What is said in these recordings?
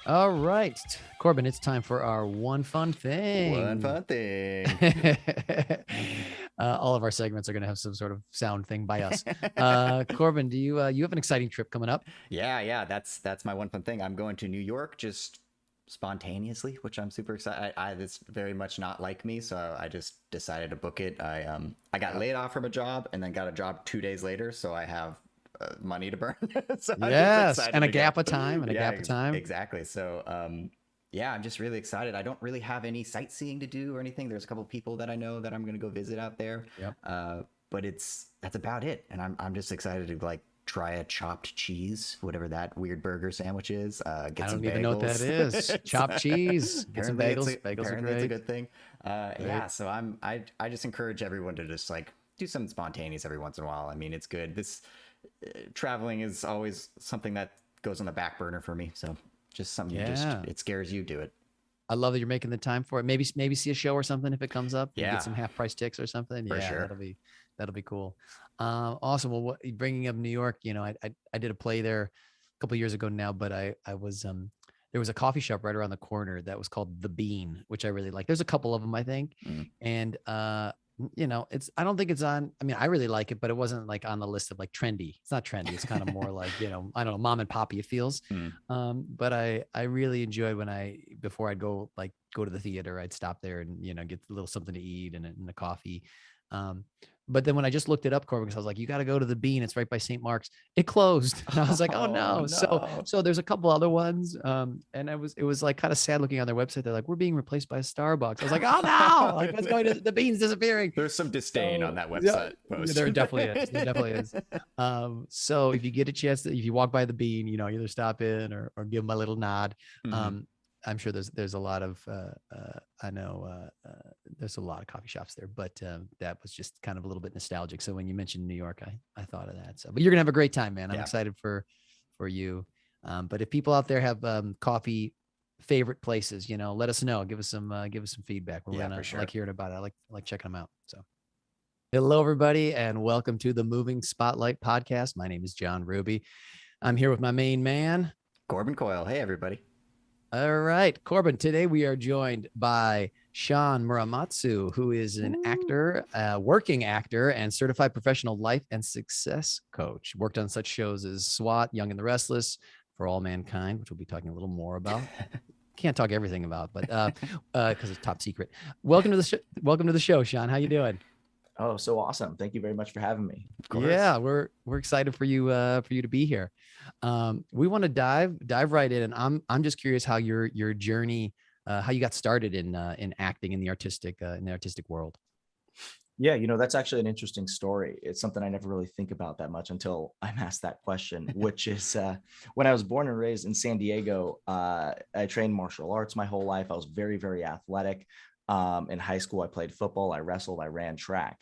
All right, Corbin, it's time for our one fun thing. One fun thing. All of our segments are going to have some sort of sound thing by us. Corbin, do you have an exciting trip coming up? Yeah. That's my one fun thing. I'm going to New York just spontaneously, which I'm super excited. It's very much not like me, so I just decided to book it. I got laid off from a job and then got a job 2 days later, so I have money to burn. So I'm just Yes, excited and a to go. gap of time, and a Yeah, gap of time. exactly. So yeah, I'm just really excited. I don't really have any sightseeing to do or anything. There's a couple people that I know that I'm gonna go visit out there. Yep. But that's about it. And I'm just excited to like try a chopped cheese, whatever that weird burger sandwich is. I Get some don't even know what that bagels. is. Chopped cheese. Get some bagels. Bagels are Apparently it's a great. good thing. Great. Yeah, so I just encourage everyone to just like do something spontaneous every once in a while. I mean, it's good. This traveling is always something that goes on the back burner for me. So just something you just Yeah. it scares you, do it. I love that you're making the time for it. Maybe see a show or something if it comes up. You get Yeah, some half price ticks or something. for Yeah, sure. that'll be cool. Awesome. Well, bringing up New York, I did a play there a couple years ago now, but I was there was a coffee shop right around the corner that was called The Bean, which I really like. There's a couple of them, I think, Mm. and it's I don't think it's on. I mean, I really like it, but it wasn't like on the list of like trendy. It's not trendy. It's kind of more like I don't know, mom and poppy it feels. Mm. But I really enjoyed when before I'd go to the theater, I'd stop there and get a little something to eat and a coffee. Um, but then when I just looked it up, Corbin, because I was like, you got to go to the Bean. It's right by St. Mark's. It closed. And I was like, oh Oh no. So no. so there's a couple other ones. And it was like kind of sad looking on their website. They're like, we're being replaced by a Starbucks. I was like, oh no, like what's going to the Bean's disappearing. There's some disdain on So that yeah, website post. there definitely is. There definitely is. So if you get a chance, if you walk by the Bean, either stop in or give them a little nod. Mm-hmm. I'm sure there's a lot of I know there's a lot of coffee shops there, but that was just kind of a little bit nostalgic. So when you mentioned New York, I thought of that. So, but you're gonna have a great time, man. I'm Yeah. excited for you. But if people out there have coffee favorite places, let us know. Give us some feedback. We're Yeah, gonna for sure. like hearing about it. I like checking them out. So. Hello, everybody, and welcome to the Moving Spotlight podcast. My name is John Ruby. I'm here with my main man. Corbin Coyle. Hey, everybody. All right, Corbin. Today we are joined by Sean Muramatsu, who is an actor, working actor, and certified professional life and success coach. Worked on such shows as S.W.A.T, Young and the Restless, For All Mankind, which we'll be talking a little more about. Can't talk everything about, but because it's top secret. Welcome to the show, Sean. How you doing? Oh, so awesome. Thank you very much for having me. Of course. Yeah, we're excited for you to be here. We want to dive right in, and I'm just curious how your journey, how you got started in acting in the artistic world. Yeah, that's actually an interesting story. It's something I never really think about that much until I'm asked that question, which is when I was born and raised in San Diego, I trained martial arts my whole life. I was very, very athletic. In high school, I played football, I wrestled, I ran track.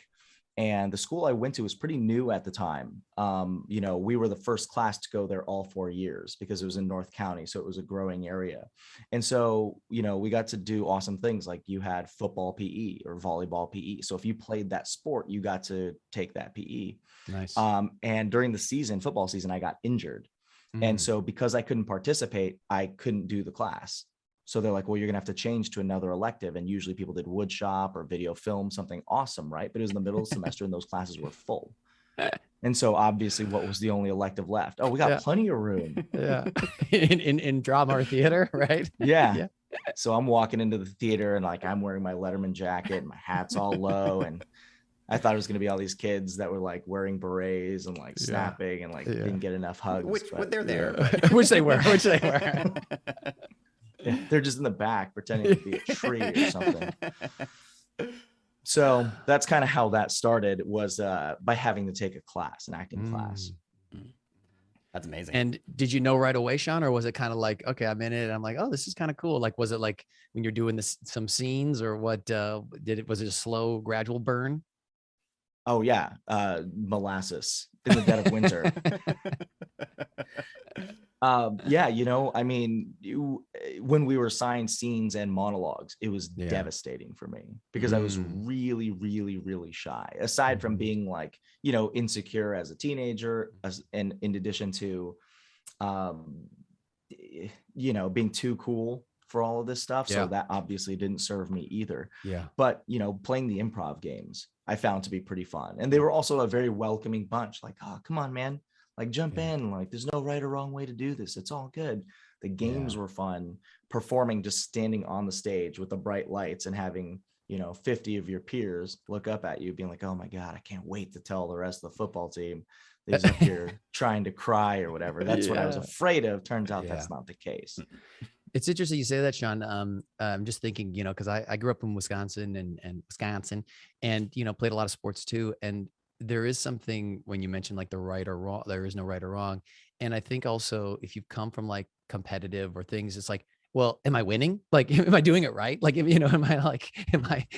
And the school I went to was pretty new at the time. We were the first class to go there all 4 years because it was in North County. So it was a growing area. And so, we got to do awesome things like you had football PE or volleyball PE. So if you played that sport, you got to take that PE. Nice. And during the football season, I got injured. And so because I couldn't participate, I couldn't do the class. So they're like, well, you're going to have to change to another elective. And usually people did wood shop or video film, something awesome, right? But it was in the middle of the semester and those classes were full. And so obviously what was the only elective left? Oh, we got plenty of room. Yeah. in drama or theater, right? Yeah. So I'm walking into the theater and like I'm wearing my Letterman jacket and my hat's all low. And I thought it was going to be all these kids that were like wearing berets and like snapping and like didn't get enough hugs. But they're there. Which they were. They're just in the back pretending to be a tree or something. So that's kind of how that started, was by having to take a class, an acting class. That's amazing. And did you know right away, Sean, or was it kind of like, okay, I'm in it, and I'm like, oh, this is kind of cool? Like, was it like when you're doing some scenes, or what? Was it a slow, gradual burn? Oh yeah, molasses in the dead of winter. I mean, when we were assigned scenes and monologues, it was devastating for me because I was really, really, really shy. Aside from being like, insecure as a teenager, and in addition to, being too cool for all of this stuff. Yeah. So that obviously didn't serve me either. Yeah. But, playing the improv games, I found to be pretty fun. And they were also a very welcoming bunch. Like, oh, come on, man. Like, jump Yeah. in. Like, there's no right or wrong way to do this. It's all good. The games Yeah. were fun. Performing, just standing on the stage with the bright lights and having, 50 of your peers look up at you being like, oh my God, I can't wait to tell the rest of the football team that he's up here trying to cry or whatever. That's what I was Yeah. afraid of. Turns out Yeah. that's not the case. It's interesting you say that, Sean. I'm just thinking, because I grew up in Wisconsin and played a lot of sports too. And there is something when you mention like the right or wrong, there is no right or wrong. And I think also if you come from like competitive or things, it's like, well, am I winning? Like, am I doing it right? Like, am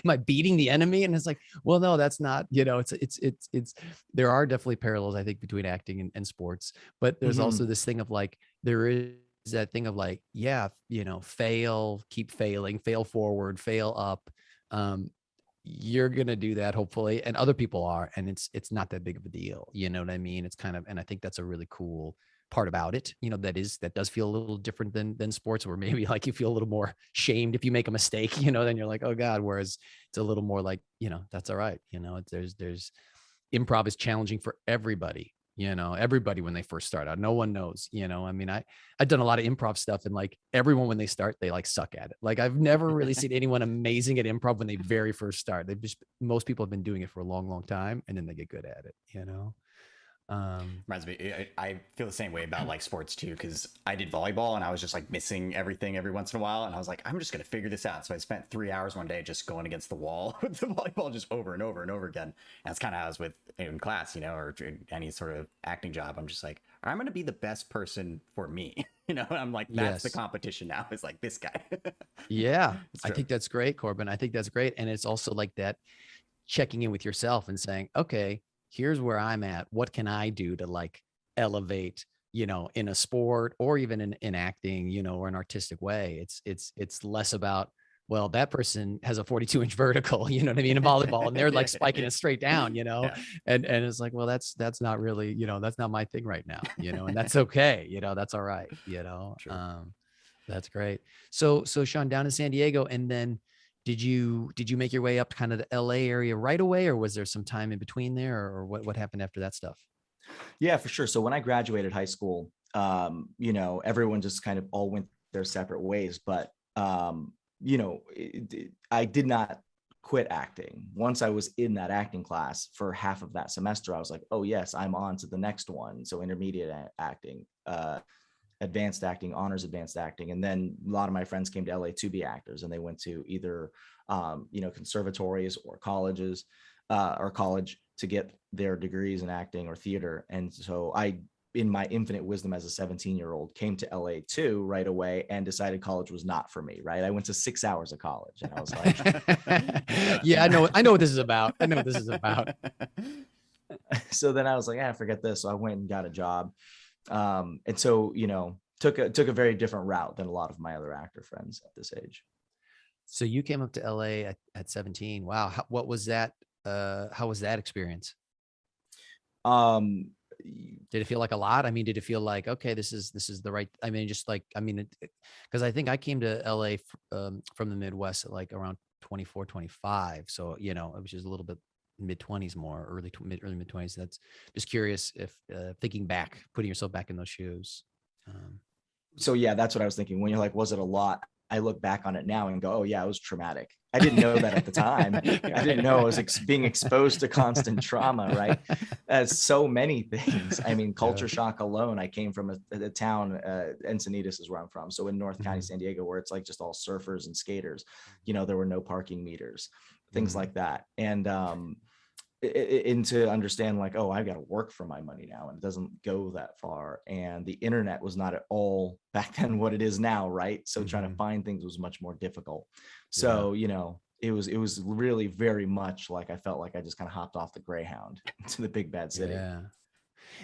I beating the enemy? And it's like, well, no, that's not, there are definitely parallels, I think, between acting and sports, but there's also this thing of like, there is that thing of like, yeah, fail, keep failing, fail forward, fail up. You're going to do that hopefully. And other people are, and it's not that big of a deal. You know what I mean? It's kind of, and I think that's a really cool part about it, that does feel a little different than sports, where maybe like you feel a little more shamed if you make a mistake, then you're like, oh God, whereas it's a little more like, that's all right. There's improv is challenging for everybody, everybody when they first start out. No one knows, I've done a lot of improv stuff, and like everyone when they start, they like suck at it. Like I've never really seen anyone amazing at improv when they very first start. Most people have been doing it for a long, long time, and then they get good at it, Reminds me, I feel the same way about like sports too, because I did volleyball and I was just like missing everything every once in a while, and I was like, I'm just gonna figure this out. So I spent 3 hours one day just going against the wall with the volleyball just over and over and over again. And that's kind of how I was with in class, or any sort of acting job. I'm just like, I'm gonna be the best person for me, I'm like, that's the competition now, is like this guy. Yeah, I think that's great, Corbin. I think that's great. And it's also like that checking in with yourself and saying, okay, here's where I'm at. What can I do to like elevate, in a sport or even in acting, or an artistic way? It's less about, well, that person has a 42-inch vertical, you know what I mean, in volleyball, and they're like spiking it straight down, Yeah. and it's like, well, that's not really, that's not my thing right now, and that's okay, that's all right, Sure. That's great. So Sean, down in San Diego, and then did you make your way up to kind of the LA area right away, or was there some time in between there, or what happened after that stuff? Yeah, for sure. So when I graduated high school, everyone just kind of all went their separate ways. But, I did not quit acting. Once I was in that acting class for half of that semester, I was like, oh, yes, I'm on to the next one. So intermediate acting, advanced acting, honors advanced acting. And then a lot of my friends came to LA to be actors, and they went to either, conservatories or colleges or college to get their degrees in acting or theater. And so I, in my infinite wisdom as a 17-year-old, came to LA too right away and decided college was not for me. Right. I went to 6 hours of college, and I was like, yeah, I know what this is about. I know what this is about. So then I was like, forget this. So I went and got a job. And so, took a very different route than a lot of my other actor friends at this age. So you came up to LA at 17. Wow. What was that? How was that experience? Did it feel like a lot? I mean, did it feel like, okay, this is the right, I mean, just like, I mean, because I think I came to LA from the Midwest at like around 24, 25. So, it was just a little bit mid 20s, more early mid 20s. That's just curious if thinking back, putting yourself back in those shoes. So yeah, that's what I was thinking. When you're like, was it a lot? I look back on it now and go, oh yeah, it was traumatic. I didn't know that at the time. I didn't know I was being exposed to constant trauma, right? As so many things. I mean, culture shock alone. I came from a town, Encinitas is where I'm from. So in North County, San Diego, where it's like just all surfers and skaters, there were no parking meters, things like that. And to understand like, oh, I've got to work for my money now, and it doesn't go that far. And the internet was not at all back then what it is now, right? So trying to find things was much more difficult. So it was really very much like I felt like I just kind of hopped off the Greyhound to the big bad city. Yeah.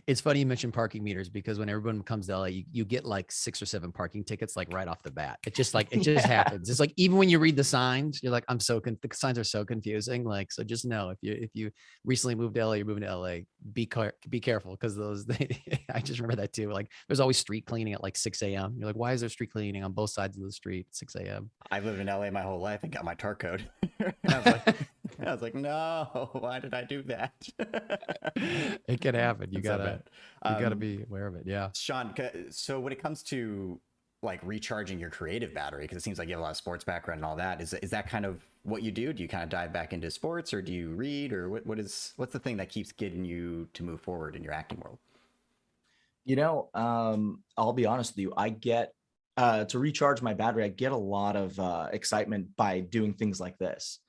It's funny you mentioned parking meters because when everyone comes to LA, you get like 6 or 7 parking tickets like right off the bat. It just like it just happens. It's like even when you read the signs, you're like, the signs are so confusing. Like, so just know if you recently moved to LA, you're moving to LA, be careful because I just remember that too. Like there's always street cleaning at like 6 a.m. You're like, why is there street cleaning on both sides of the street at 6 a.m.? I've lived in LA my whole life and got my tar code. And I was like, no, why did I do that? It can happen. You It's so gotta bad. you gotta be aware of it. Yeah. Sean, so when it comes to like recharging your creative battery, because it seems like you have a lot of sports background and all that, is that kind of what you do? Do you kind of dive back into sports, or do you read, or what's the thing that keeps getting you to move forward in your acting world? I'll be honest with you. I get to recharge my battery. I get a lot of excitement by doing things like this,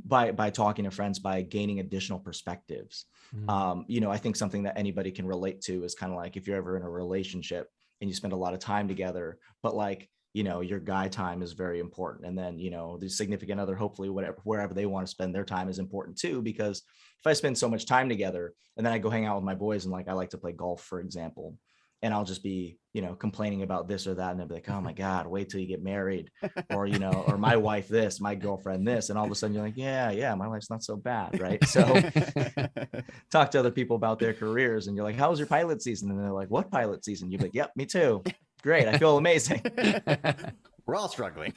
by talking to friends, by gaining additional perspectives. I think something that anybody can relate to is kind of like if you're ever in a relationship and you spend a lot of time together, but like, your guy time is very important. And then, the significant other, hopefully wherever they want to spend their time is important too, because if I spend so much time together and then I go hang out with my boys and like, I like to play golf, for example, and I'll just be, complaining about this or that. And they'll be like, oh my God, wait till you get married, or, or my wife, this, my girlfriend, this. And all of a sudden you're like, yeah, my life's not so bad. Right. So talk to other people about their careers and you're like, how was your pilot season? And they're like, what pilot season? You're like, yep, me too. Great. I feel amazing. We're all struggling.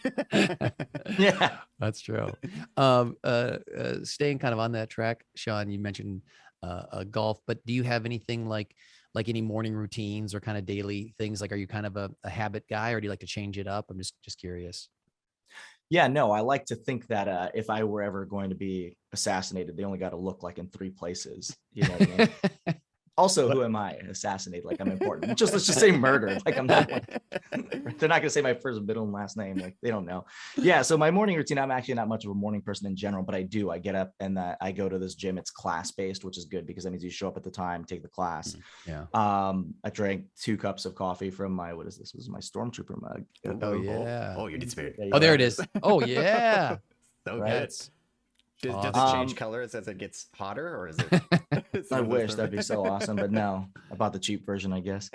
Yeah, that's true. Staying kind of on that track, Sean, you mentioned golf, but do you have anything like any morning routines or kind of daily things? Like, are you kind of a habit guy, or do you like to change it up? I'm just curious. Yeah, no, I like to think that if I were ever going to be assassinated, they only got to look like in 3 places. You know what I mean? Also, who am I? Assassinated, like I'm important. Let's just say murder. Like I'm not. They're not gonna say my first, middle, and last name. Like they don't know. Yeah. So my morning routine. I'm actually not much of a morning person in general, but I do. I get up and I go to this gym. It's class based, which is good because that means you show up at the time, take the class. Yeah. I drank 2 cups of coffee from my This was my Stormtrooper mug. Oh yeah. Oh, you did spirit. Oh, there it is. Oh yeah. So Right? good. Does it Awesome. change colors as it gets hotter, or is it? I wish that'd be so awesome, but no, I bought the cheap version, I guess.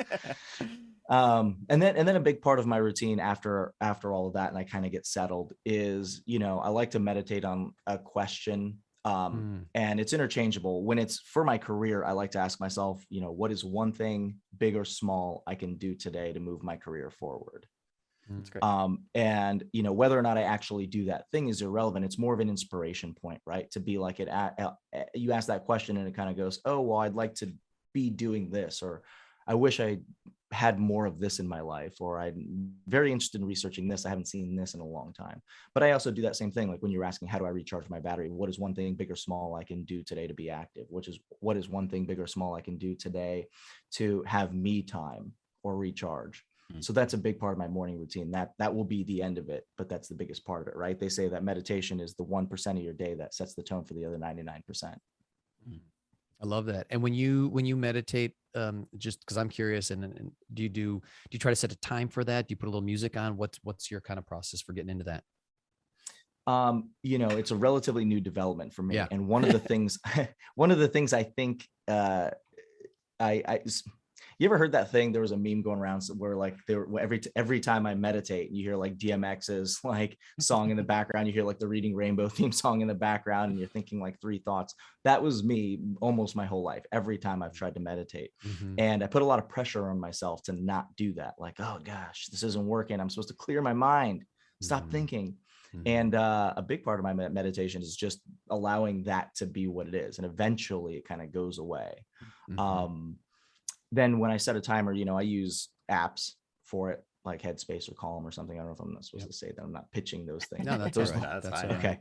And then a big part of my routine after all of that, and I kind of get settled, is I like to meditate on a question, and it's interchangeable. When it's for my career, I like to ask myself, what is one thing, big or small, I can do today to move my career forward? That's great. And whether or not I actually do that thing is irrelevant. It's more of an inspiration point, right? To be like you ask that question and it kind of goes, oh, well, I'd like to be doing this, or I wish I had more of this in my life, or I'm very interested in researching this. I haven't seen this in a long time. But I also do that same thing. Like when you're asking, how do I recharge my battery? What is one thing, big or small, I can do today to be active? What is one thing, big or small, I can do today to have me time or recharge? So that's a big part of my morning routine. That will be the end of it, but that's the biggest part of it, right? They say that meditation is the 1% of your day that sets the tone for the other 99%. I love that. And when you meditate, just because I'm curious, and do you try to set a time for that? Do you put a little music on? What's your kind of process for getting into that? It's a relatively new development for me. Yeah. And one of the things I think you ever heard that thing? There was a meme going around where like every time I meditate, you hear like DMX's like song in the background, you hear like the Reading Rainbow theme song in the background, and you're thinking like 3 thoughts. That was me almost my whole life. Every time I've tried to meditate, and I put a lot of pressure on myself to not do that. Like, oh gosh, this isn't working. I'm supposed to clear my mind, stop thinking. And a big part of my meditation is just allowing that to be what it is, and eventually it kind of goes away. Then when I set a timer, I use apps for it, like Headspace or Calm or something. I don't know if I'm not supposed to say that. I'm not pitching those things. No, that's all right. That's okay.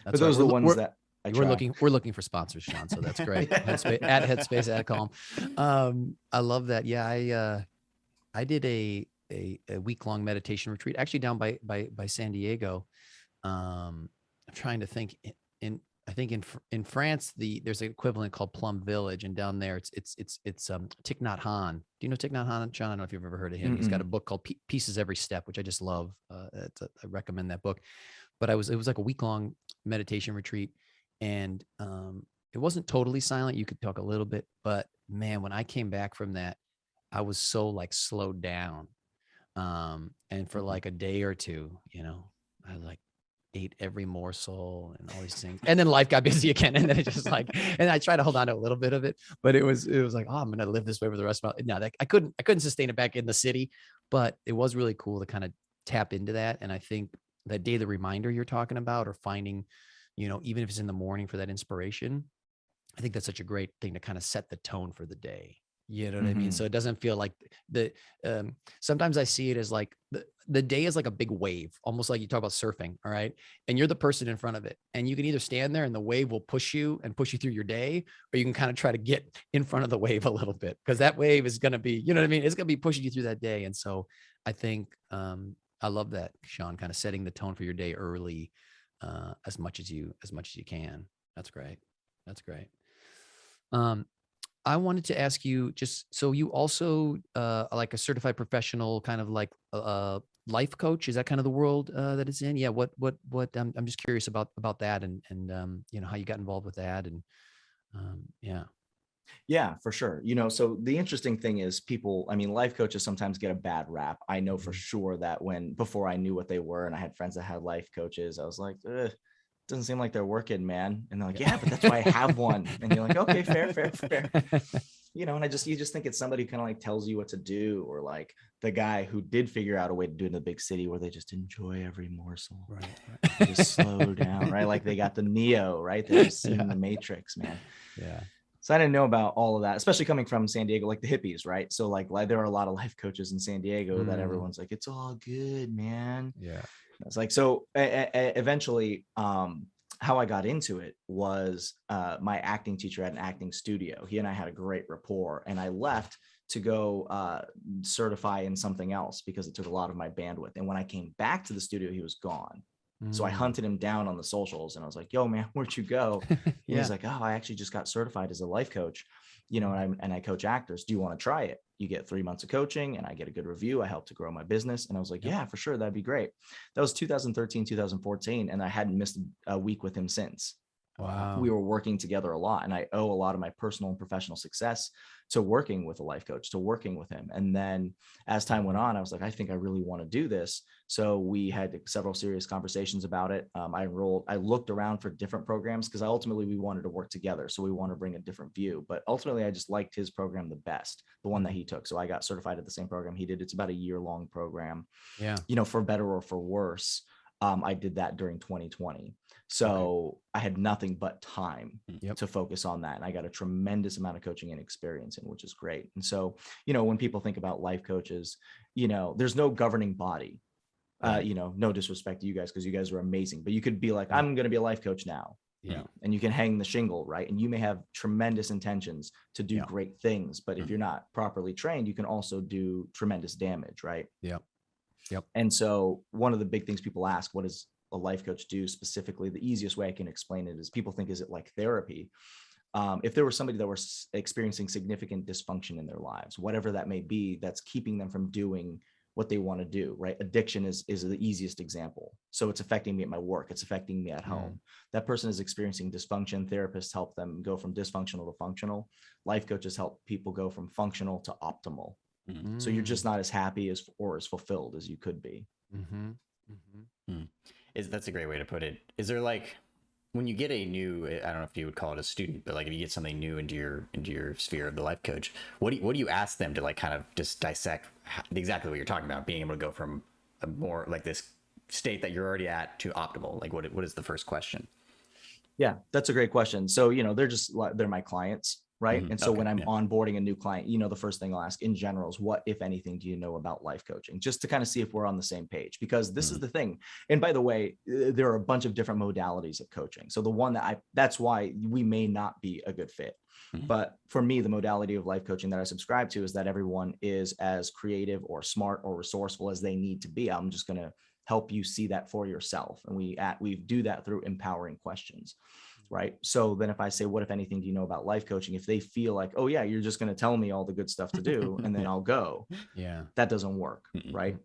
But those are the ones that we're looking for sponsors, Sean. So that's great. Headspace, at Headspace, at Calm. I love that. Yeah, I did a week-long meditation retreat actually down by San Diego. I'm trying to think I think in France, there's an equivalent called Plum Village, and down there it's Thich Nhat Hanh. Do you know Thich Nhat Hanh, John? I don't know if you've ever heard of him. He's got a book called Pieces Every Step, which I just love. I recommend that book. But it was like a week-long meditation retreat, and it wasn't totally silent. You could talk a little bit, but man, when I came back from that, I was so like slowed down. And for like a day or two, I like ate every morsel and all these things. And then life got busy again. And then it just like, and I tried to hold on to a little bit of it, but it was like, oh, I'm going to live this way for the rest of my, no, I couldn't sustain it back in the city, but it was really cool to kind of tap into that. And I think that daily reminder you're talking about, or finding, even if it's in the morning for that inspiration, I think that's such a great thing to kind of set the tone for the day. You know what I mean? So it doesn't feel like sometimes I see it as like the day is like a big wave, almost like you talk about surfing. All right. And you're the person in front of it, and you can either stand there and the wave will push you through your day, or you can kind of try to get in front of the wave a little bit, because that wave is going to be, you know what I mean? It's going to be pushing you through that day. And so I think, I love that, Sean, kind of setting the tone for your day early, as much as you can. That's great. That's great. I wanted to ask you, just so you also like a certified professional kind of like life coach. Is that kind of the world that it's in? Yeah. What I'm just curious about that, and how you got involved with that, and yeah. Yeah, for sure. So the interesting thing is life coaches sometimes get a bad rap. I know for sure that before I knew what they were, and I had friends that had life coaches, I was like, doesn't seem like they're working, man. And they're like, yeah, but that's why I have one. And you're like, okay, fair. And you just think it's somebody who kind of like tells you what to do, or like the guy who did figure out a way to do it in the big city where they just enjoy every morsel. Right. They just slow down, right? Like they got the Neo, right? They're just seeing the Matrix, man. Yeah. So I didn't know about all of that, especially coming from San Diego, like the hippies, right? So like there are a lot of life coaches in San Diego that everyone's like, it's all good, man. Yeah. It's like, so eventually, how I got into it was my acting teacher had an acting studio. He and I had a great rapport, and I left to go certify in something else because it took a lot of my bandwidth. And when I came back to the studio, he was gone. So I hunted him down on the socials, and I was like, yo, man, where'd you go? And he's like, oh, I actually just got certified as a life coach, and I coach actors. Do you want to try it? You get 3 months of coaching, and I get a good review. I help to grow my business. And I was like, yeah, for sure. That'd be great. That was 2013, 2014. And I hadn't missed a week with him since. Wow. We were working together a lot, and I owe a lot of my personal and professional success to working with a life coach, to working with him. And then as time went on, I was like, I think I really want to do this. So we had several serious conversations about it. I looked around for different programs because ultimately we wanted to work together. So we want to bring a different view, but ultimately I just liked his program the best, the one that he took. So I got certified at the same program he did. It's about a year-long program. Yeah. For better or for worse. I did that during 2020. So I had nothing but time to focus on that. And I got a tremendous amount of coaching and experience in, which is great. And so, when people think about life coaches, there's no governing body. No disrespect to you guys, because you guys are amazing, but you could be like, I'm going to be a life coach now. Yeah. And you can hang the shingle, right? And you may have tremendous intentions to do great things, but if you're not properly trained, you can also do tremendous damage, right? Yeah. Yep. And so one of the big things people ask, what does a life coach do specifically? The easiest way I can explain it is people think, is it like therapy? If there was somebody that was experiencing significant dysfunction in their lives, whatever that may be, that's keeping them from doing what they want to do, right? Addiction is the easiest example. So it's affecting me at my work. It's affecting me at home. That person is experiencing dysfunction. Therapists help them go from dysfunctional to functional. Life coaches help people go from functional to optimal. So you're just not as happy or as fulfilled as you could be. That's a great way to put it. Is there like, when you get a new, I don't know if you would call it a student, but like if you get something new into your sphere of the life coach, what do you ask them to like kind of just dissect exactly what you're talking about, being able to go from a more like this state that you're already at to optimal? Like what is the first question? Yeah, that's a great question. So, they're my clients. Right. And so when I'm onboarding a new client, the first thing I'll ask in general is, what, if anything, do you know about life coaching? Just to kind of see if we're on the same page, because this is the thing. And by the way, there are a bunch of different modalities of coaching. So the one that's why we may not be a good fit. But for me, the modality of life coaching that I subscribe to is that everyone is as creative or smart or resourceful as they need to be. I'm just going to help you see that for yourself. And we do that through empowering questions. Right. So then if I say, what, if anything, do you know about life coaching? If they feel like, oh, yeah, you're just going to tell me all the good stuff to do and then I'll go. Yeah, that doesn't work. Right.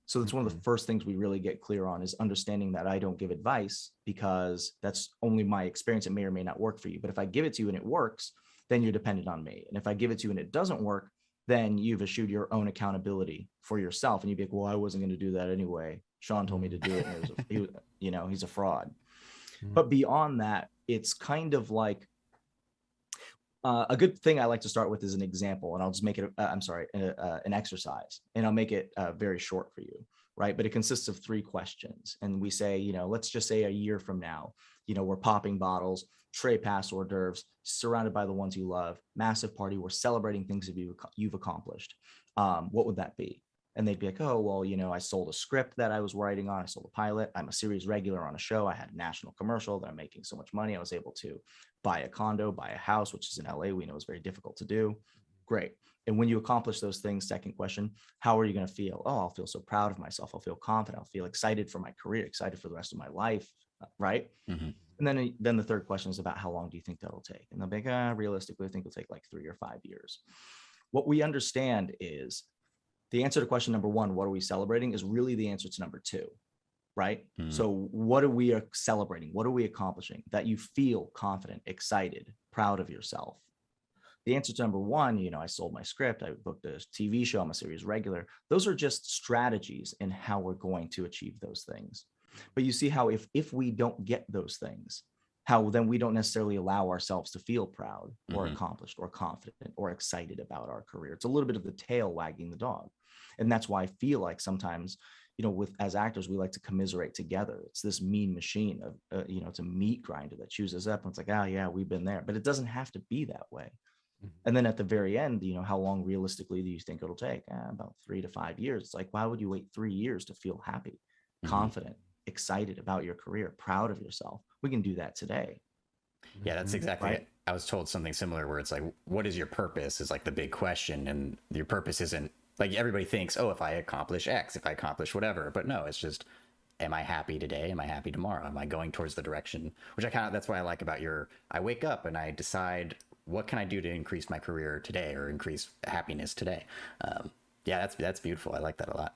So that's one of the first things we really get clear on, is understanding that I don't give advice because that's only my experience. It may or may not work for you. But if I give it to you and it works, then you're dependent on me. And if I give it to you and it doesn't work, then you've eschewed your own accountability for yourself. And you'd be like, well, I wasn't going to do that anyway. Sean told me to do it. And he's a fraud. But beyond that, it's kind of like a good thing I like to start with is an example, and I'll just make it, an exercise, and I'll make it very short for you, right? But it consists of 3 questions. And we say, let's just say a year from now, we're popping bottles, tray pass hors d'oeuvres, surrounded by the ones you love, massive party, we're celebrating things that you've accomplished. What would that be? And they'd be like, oh, well, I sold a script that I was writing on. I sold a pilot. I'm a series regular on a show. I had a national commercial that I'm making so much money. I was able to buy a condo, buy a house, which is in LA. We know is very difficult to do. Great. And when you accomplish those things, second question, how are you going to feel? Oh, I'll feel so proud of myself. I'll feel confident. I'll feel excited for my career, excited for the rest of my life. Right. Mm-hmm. And then the third question is about how long do you think that'll take? And they'll be like, realistically, I think it'll take like 3 or 5 years. What we understand is the answer to question number 1, what are we celebrating, is really the answer to number 2, right? Mm. So what are we celebrating? What are we accomplishing? That you feel confident, excited, proud of yourself. The answer to number 1, I sold my script, I booked a TV show, I'm a series regular. Those are just strategies in how we're going to achieve those things. But you see how if we don't get those things, how then we don't necessarily allow ourselves to feel proud or accomplished or confident or excited about our career. It's a little bit of the tail wagging the dog. And that's why I feel like sometimes, as actors, we like to commiserate together. It's this mean machine of, it's a meat grinder that chews us up. And it's like, oh yeah, we've been there, but it doesn't have to be that way. And then at the very end, how long realistically do you think it'll take? About 3 to 5 years. It's like, why would you wait 3 years to feel happy, confident, excited about your career, proud of yourself? We can do that today. Yeah, that's exactly it. I was told something similar where it's like, what is your purpose is like the big question. And your purpose isn't like everybody thinks, oh, if I accomplish X, if I accomplish whatever. But no, it's just, am I happy today? Am I happy tomorrow? Am I going towards the direction? Which that's what I like about I wake up and I decide, what can I do to increase my career today or increase happiness today? Yeah, that's beautiful. I like that a lot.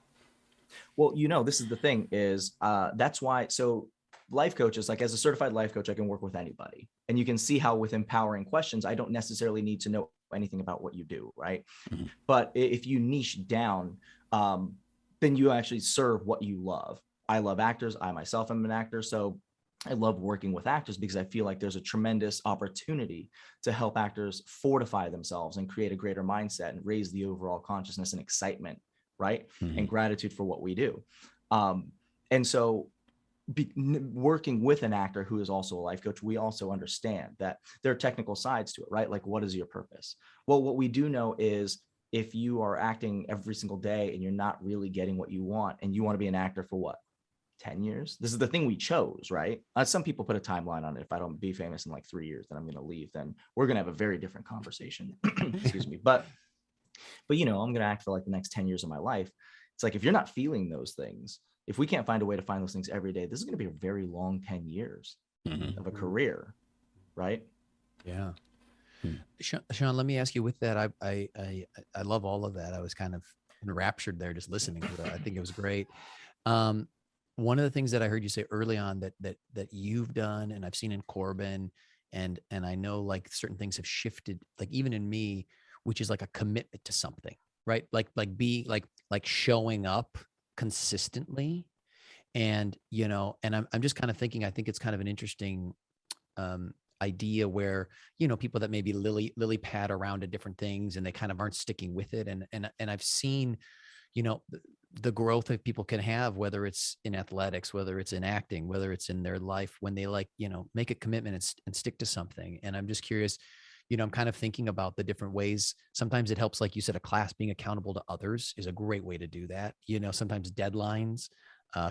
Well, this is the thing is that's why. So life coaches, like as a certified life coach, I can work with anybody. And you can see how with empowering questions, I don't necessarily need to know anything about what you do, right? Mm-hmm. But if you niche down, then you actually serve what you love. I love actors. I myself am an actor. So I love working with actors because I feel like there's a tremendous opportunity to help actors fortify themselves and create a greater mindset and raise the overall consciousness and excitement, right? Mm-hmm. And gratitude for what we do. And so working with an actor who is also a life coach, we also understand that there are technical sides to it, right? Like, what is your purpose? Well, what we do know is if you are acting every single day and you're not really getting what you want, and you want to be an actor for what, 10 years? This is the thing we chose, right? Some people put a timeline on it. If I don't be famous in like 3 years, then I'm going to leave. Then we're going to have a very different conversation. Excuse me. But I'm going to act for like the next 10 years of my life. It's like, if you're not feeling those things, if we can't find a way to find those things every day, this is going to be a very long 10 years of a career, right? Yeah. Sean, let me ask you with that. I love all of that. I was kind of enraptured there just listening to it. I think it was great. One of the things that I heard you say early on that you've done, and I've seen in Corbin, and I know like certain things have shifted, like even in me, which is like a commitment to something, right? Like be like showing up consistently. And, and I'm just kind of thinking, I think it's kind of an interesting idea where, people that maybe lily pad around at different things and they kind of aren't sticking with it. And I've seen, the growth that people can have, whether it's in athletics, whether it's in acting, whether it's in their life, when they make a commitment and stick to something. And I'm just curious, I'm kind of thinking about the different ways. Sometimes it helps, like you said, a class being accountable to others is a great way to do that. Sometimes deadlines.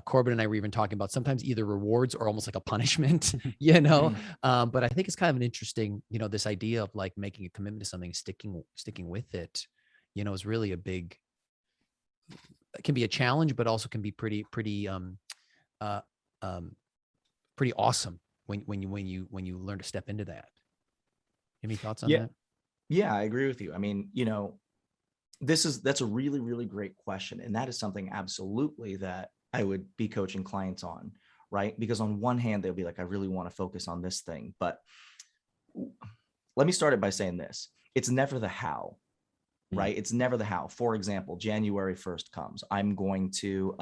Corbin and I were even talking about sometimes either rewards or almost like a punishment, but I think it's kind of an interesting, this idea of like making a commitment to something, sticking with it, is really a big, it can be a challenge, but also can be pretty awesome when you learn to step into that. Any thoughts on that? Yeah, I agree with you. I mean, that's a really, really great question. And that is something absolutely that I would be coaching clients on, right? Because on one hand, they'll be like, I really want to focus on this thing, but let me start it by saying this. It's never the how, right? It's never the how. For example, January 1st comes. I'm going to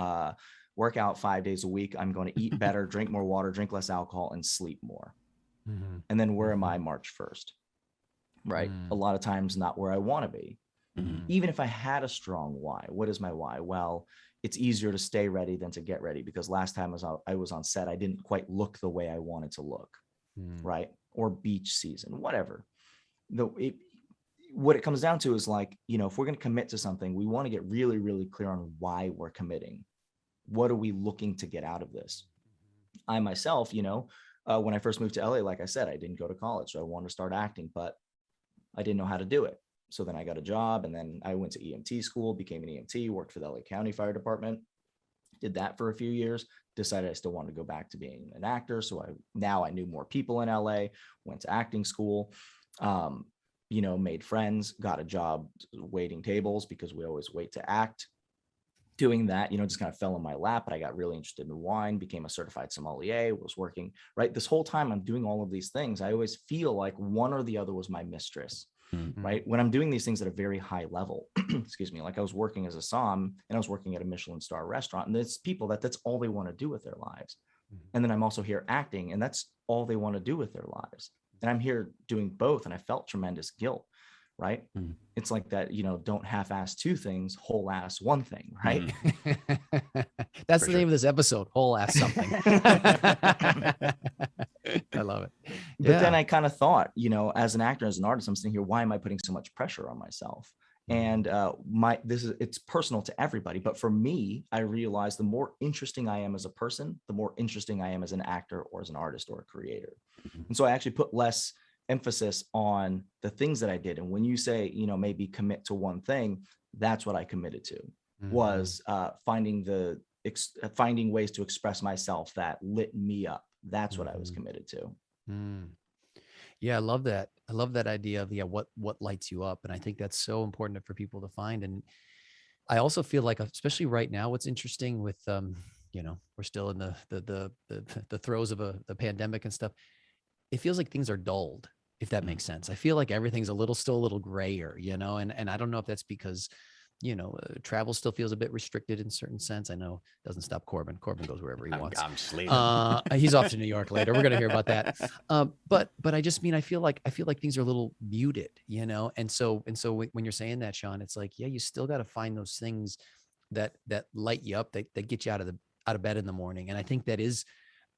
work out 5 days a week. I'm going to eat better, drink more water, drink less alcohol, and sleep more. And then where am I March 1st? Right? A lot of times not where I want to be. Even if I had a strong why, what is my why? Well, it's easier to stay ready than to get ready, because last time I was on set, I didn't quite look the way I wanted to look, right? Or beach season, whatever. What it comes down to is like, if we're going to commit to something, we want to get really, really clear on why we're committing. What are we looking to get out of this? I myself, when I first moved to LA, like I said, I didn't go to college, so I wanted to start acting, but I didn't know how to do it. So then I got a job, and then I went to EMT school, became an EMT, worked for the LA County Fire Department, did that for a few years, decided I still wanted to go back to being an actor. So I knew more people in LA, went to acting school, made friends, got a job waiting tables because we always wait to act. Doing that, just kind of fell in my lap, but I got really interested in wine, became a certified sommelier, was working, right? This whole time I'm doing all of these things. I always feel like one or the other was my mistress, right? When I'm doing these things at a very high level, excuse me, like I was working as a somm and I was working at a Michelin star restaurant, and there's people that's all they want to do with their lives. And then I'm also here acting, and that's all they want to do with their lives. And I'm here doing both. And I felt tremendous guilt, right? It's like that, don't half-ass two things, whole ass one thing, right? That's the name of this episode, whole ass something. I love it. But then I kind of thought, as an actor, as an artist, I'm sitting here, why am I putting so much pressure on myself? And it's personal to everybody. But for me, I realized the more interesting I am as a person, the more interesting I am as an actor or as an artist or a creator. And so I actually put less emphasis on the things that I did. And when you say, maybe commit to one thing, that's what I committed to, was finding ways to express myself that lit me up. That's what I was committed to. Yeah, I love that. I love that idea of what lights you up. And I think that's so important for people to find. And I also feel like, especially right now, what's interesting with we're still in the throes of the pandemic and stuff. It feels like things are dulled, if that makes sense. I feel like everything's still a little grayer, and I don't know if that's because, travel still feels a bit restricted in certain sense. I know it doesn't stop Corbin. Corbin goes wherever he wants. I'm just leaving. He's off to New York later. We're going to hear about that. But I just mean, I feel like things are a little muted, and so when you're saying that, Sean, it's like, yeah, you still got to find those things that light you up, that get you out of bed in the morning. And I think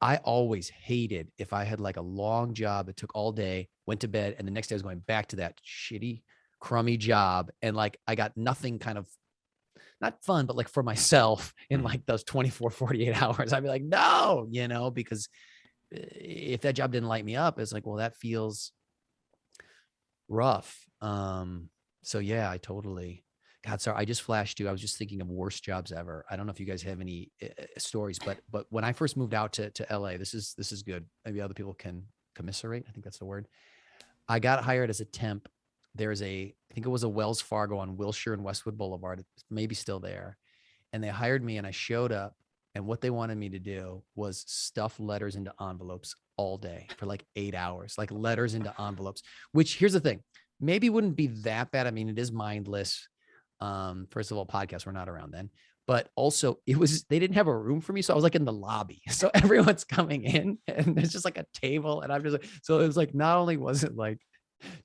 I always hated if I had like a long job that took all day, went to bed, and the next day I was going back to that shitty, crummy job. And like, I got nothing kind of not fun, but like for myself in like those 24, 48 hours, I'd be like, no, because if that job didn't light me up, it's like, well, that feels rough. So yeah, I totally, God, sorry, I just flashed you. I was just thinking of worst jobs ever. I don't know if you guys have any stories, but when I first moved out to LA, this is good. Maybe other people can commiserate. I think that's the word. I got hired as a temp. I think it was a Wells Fargo on Wilshire and Westwood Boulevard. It's maybe still there. And they hired me, and I showed up, and what they wanted me to do was stuff letters into envelopes all day for like 8 hours, like letters into envelopes, which, here's the thing, maybe wouldn't be that bad. I mean, it is mindless. First of all, podcasts were not around then, but also they didn't have a room for me. So I was like in the lobby. So everyone's coming in, and there's just like a table, and I'm just like, so it was like, not only was it like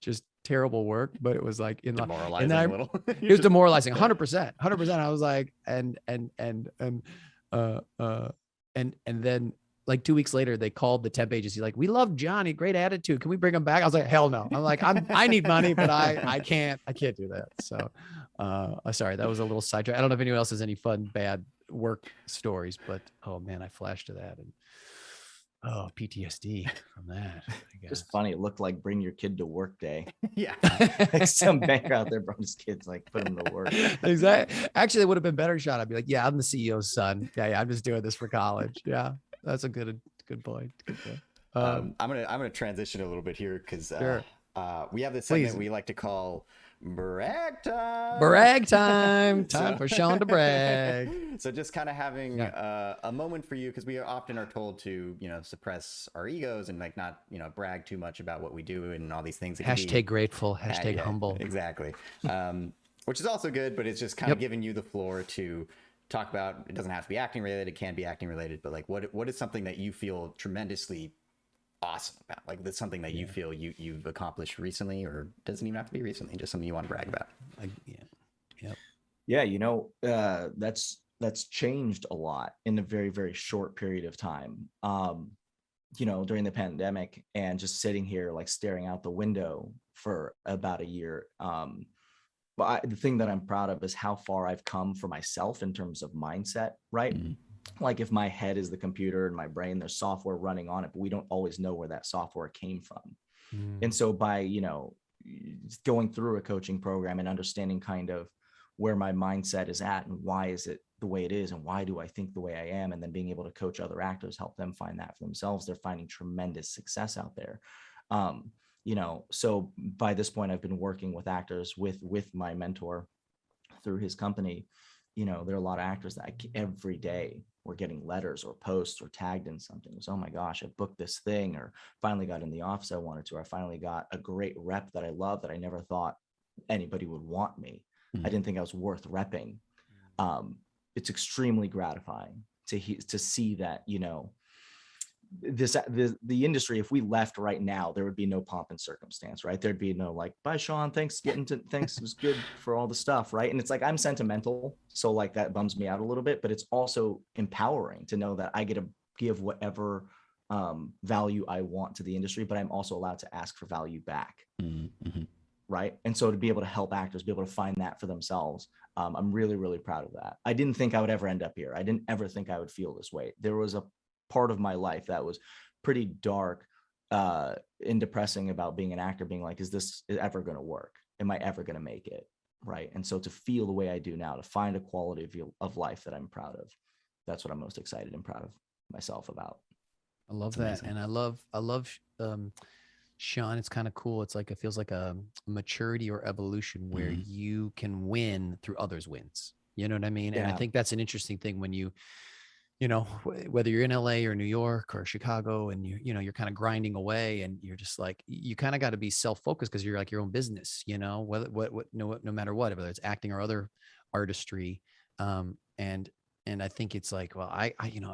just terrible work, but it was like demoralizing a little. It was demoralizing, 100%. I was like, and then like 2 weeks later, they called the temp agency, like, we love Johnny, great attitude, can we bring him back? I was like, hell no. I'm like, I need money, but I can't do that. So sorry, that was a little sidetrack. I don't know if anyone else has any fun, bad work stories, but oh man, I flashed to that, and PTSD from that. I guess. Just funny. It looked like bring your kid to work day. Yeah. Like some banker out there brought his kids, like put them to work. Exactly. Actually, it would have been better shot. I'd be like, yeah, I'm the CEO's son. Yeah, I'm just doing this for college. Yeah, that's a good point. Good point. I'm gonna transition a little bit here, because sure. We have this segment we like to call brag time. Brag time. Time for Sean to brag. So just kind of having a moment for you, because we often are told to, suppress our egos and like not, brag too much about what we do and all these things. It can be, Grateful, hashtag humble. Exactly. Which is also good, but it's just kind of giving you the floor to talk about. It doesn't have to be acting related. It can be acting related, but like what is something that you feel tremendously awesome about? Like that's something that you feel you've accomplished recently, or doesn't even have to be recently, just something you want to brag about. That's changed a lot in a very, very short period of time. During the pandemic and just sitting here like staring out the window for about a year. But the thing that I'm proud of is how far I've come for myself in terms of mindset, right? Mm-hmm. Like if my head is the computer and my brain, there's software running on it, but we don't always know where that software came from. And so by, going through a coaching program and understanding kind of where my mindset is at and why is it the way it is and why do I think the way I am, and then being able to coach other actors, help them find that for themselves, they're finding tremendous success out there. So by this point, I've been working with actors with my mentor through his company. There are a lot of actors that every day we're getting letters or posts or tagged in something. It was, oh my gosh, I booked this thing, or finally got in the office I wanted to, or I finally got a great rep that I love that I never thought anybody would want me. I didn't think I was worth repping. It's extremely gratifying to see that, the industry, if we left right now, there would be no pomp and circumstance, right? There'd be no like, bye Sean, thanks, thanks, it was good for all the stuff, right? And it's like, I'm sentimental, so like that bums me out a little bit, but it's also empowering to know that I get to give whatever value I want to the industry, but I'm also allowed to ask for value back. Mm-hmm. Right. And so to be able to help actors be able to find that for themselves, I'm really, really proud of that. I didn't think I would ever end up here. I didn't ever think I would feel this way. There was a part of my life that was pretty dark and depressing about being an actor, being like, is this ever going to work? Am I ever going to make it? Right. And so to feel the way I do now, to find a quality of life that I'm proud of, that's what I'm most excited and proud of myself about. I love that. And I love Sean, it's kind of cool. It's like, it feels like a maturity or evolution where you can win through others' wins. You know what I mean? Yeah. And I think that's an interesting thing when whether you're in LA or New York or Chicago and you're kind of grinding away and you're just like, you kind of got to be self-focused because you're like your own business, no matter what, whether it's acting or other artistry. And I think it's like, well, I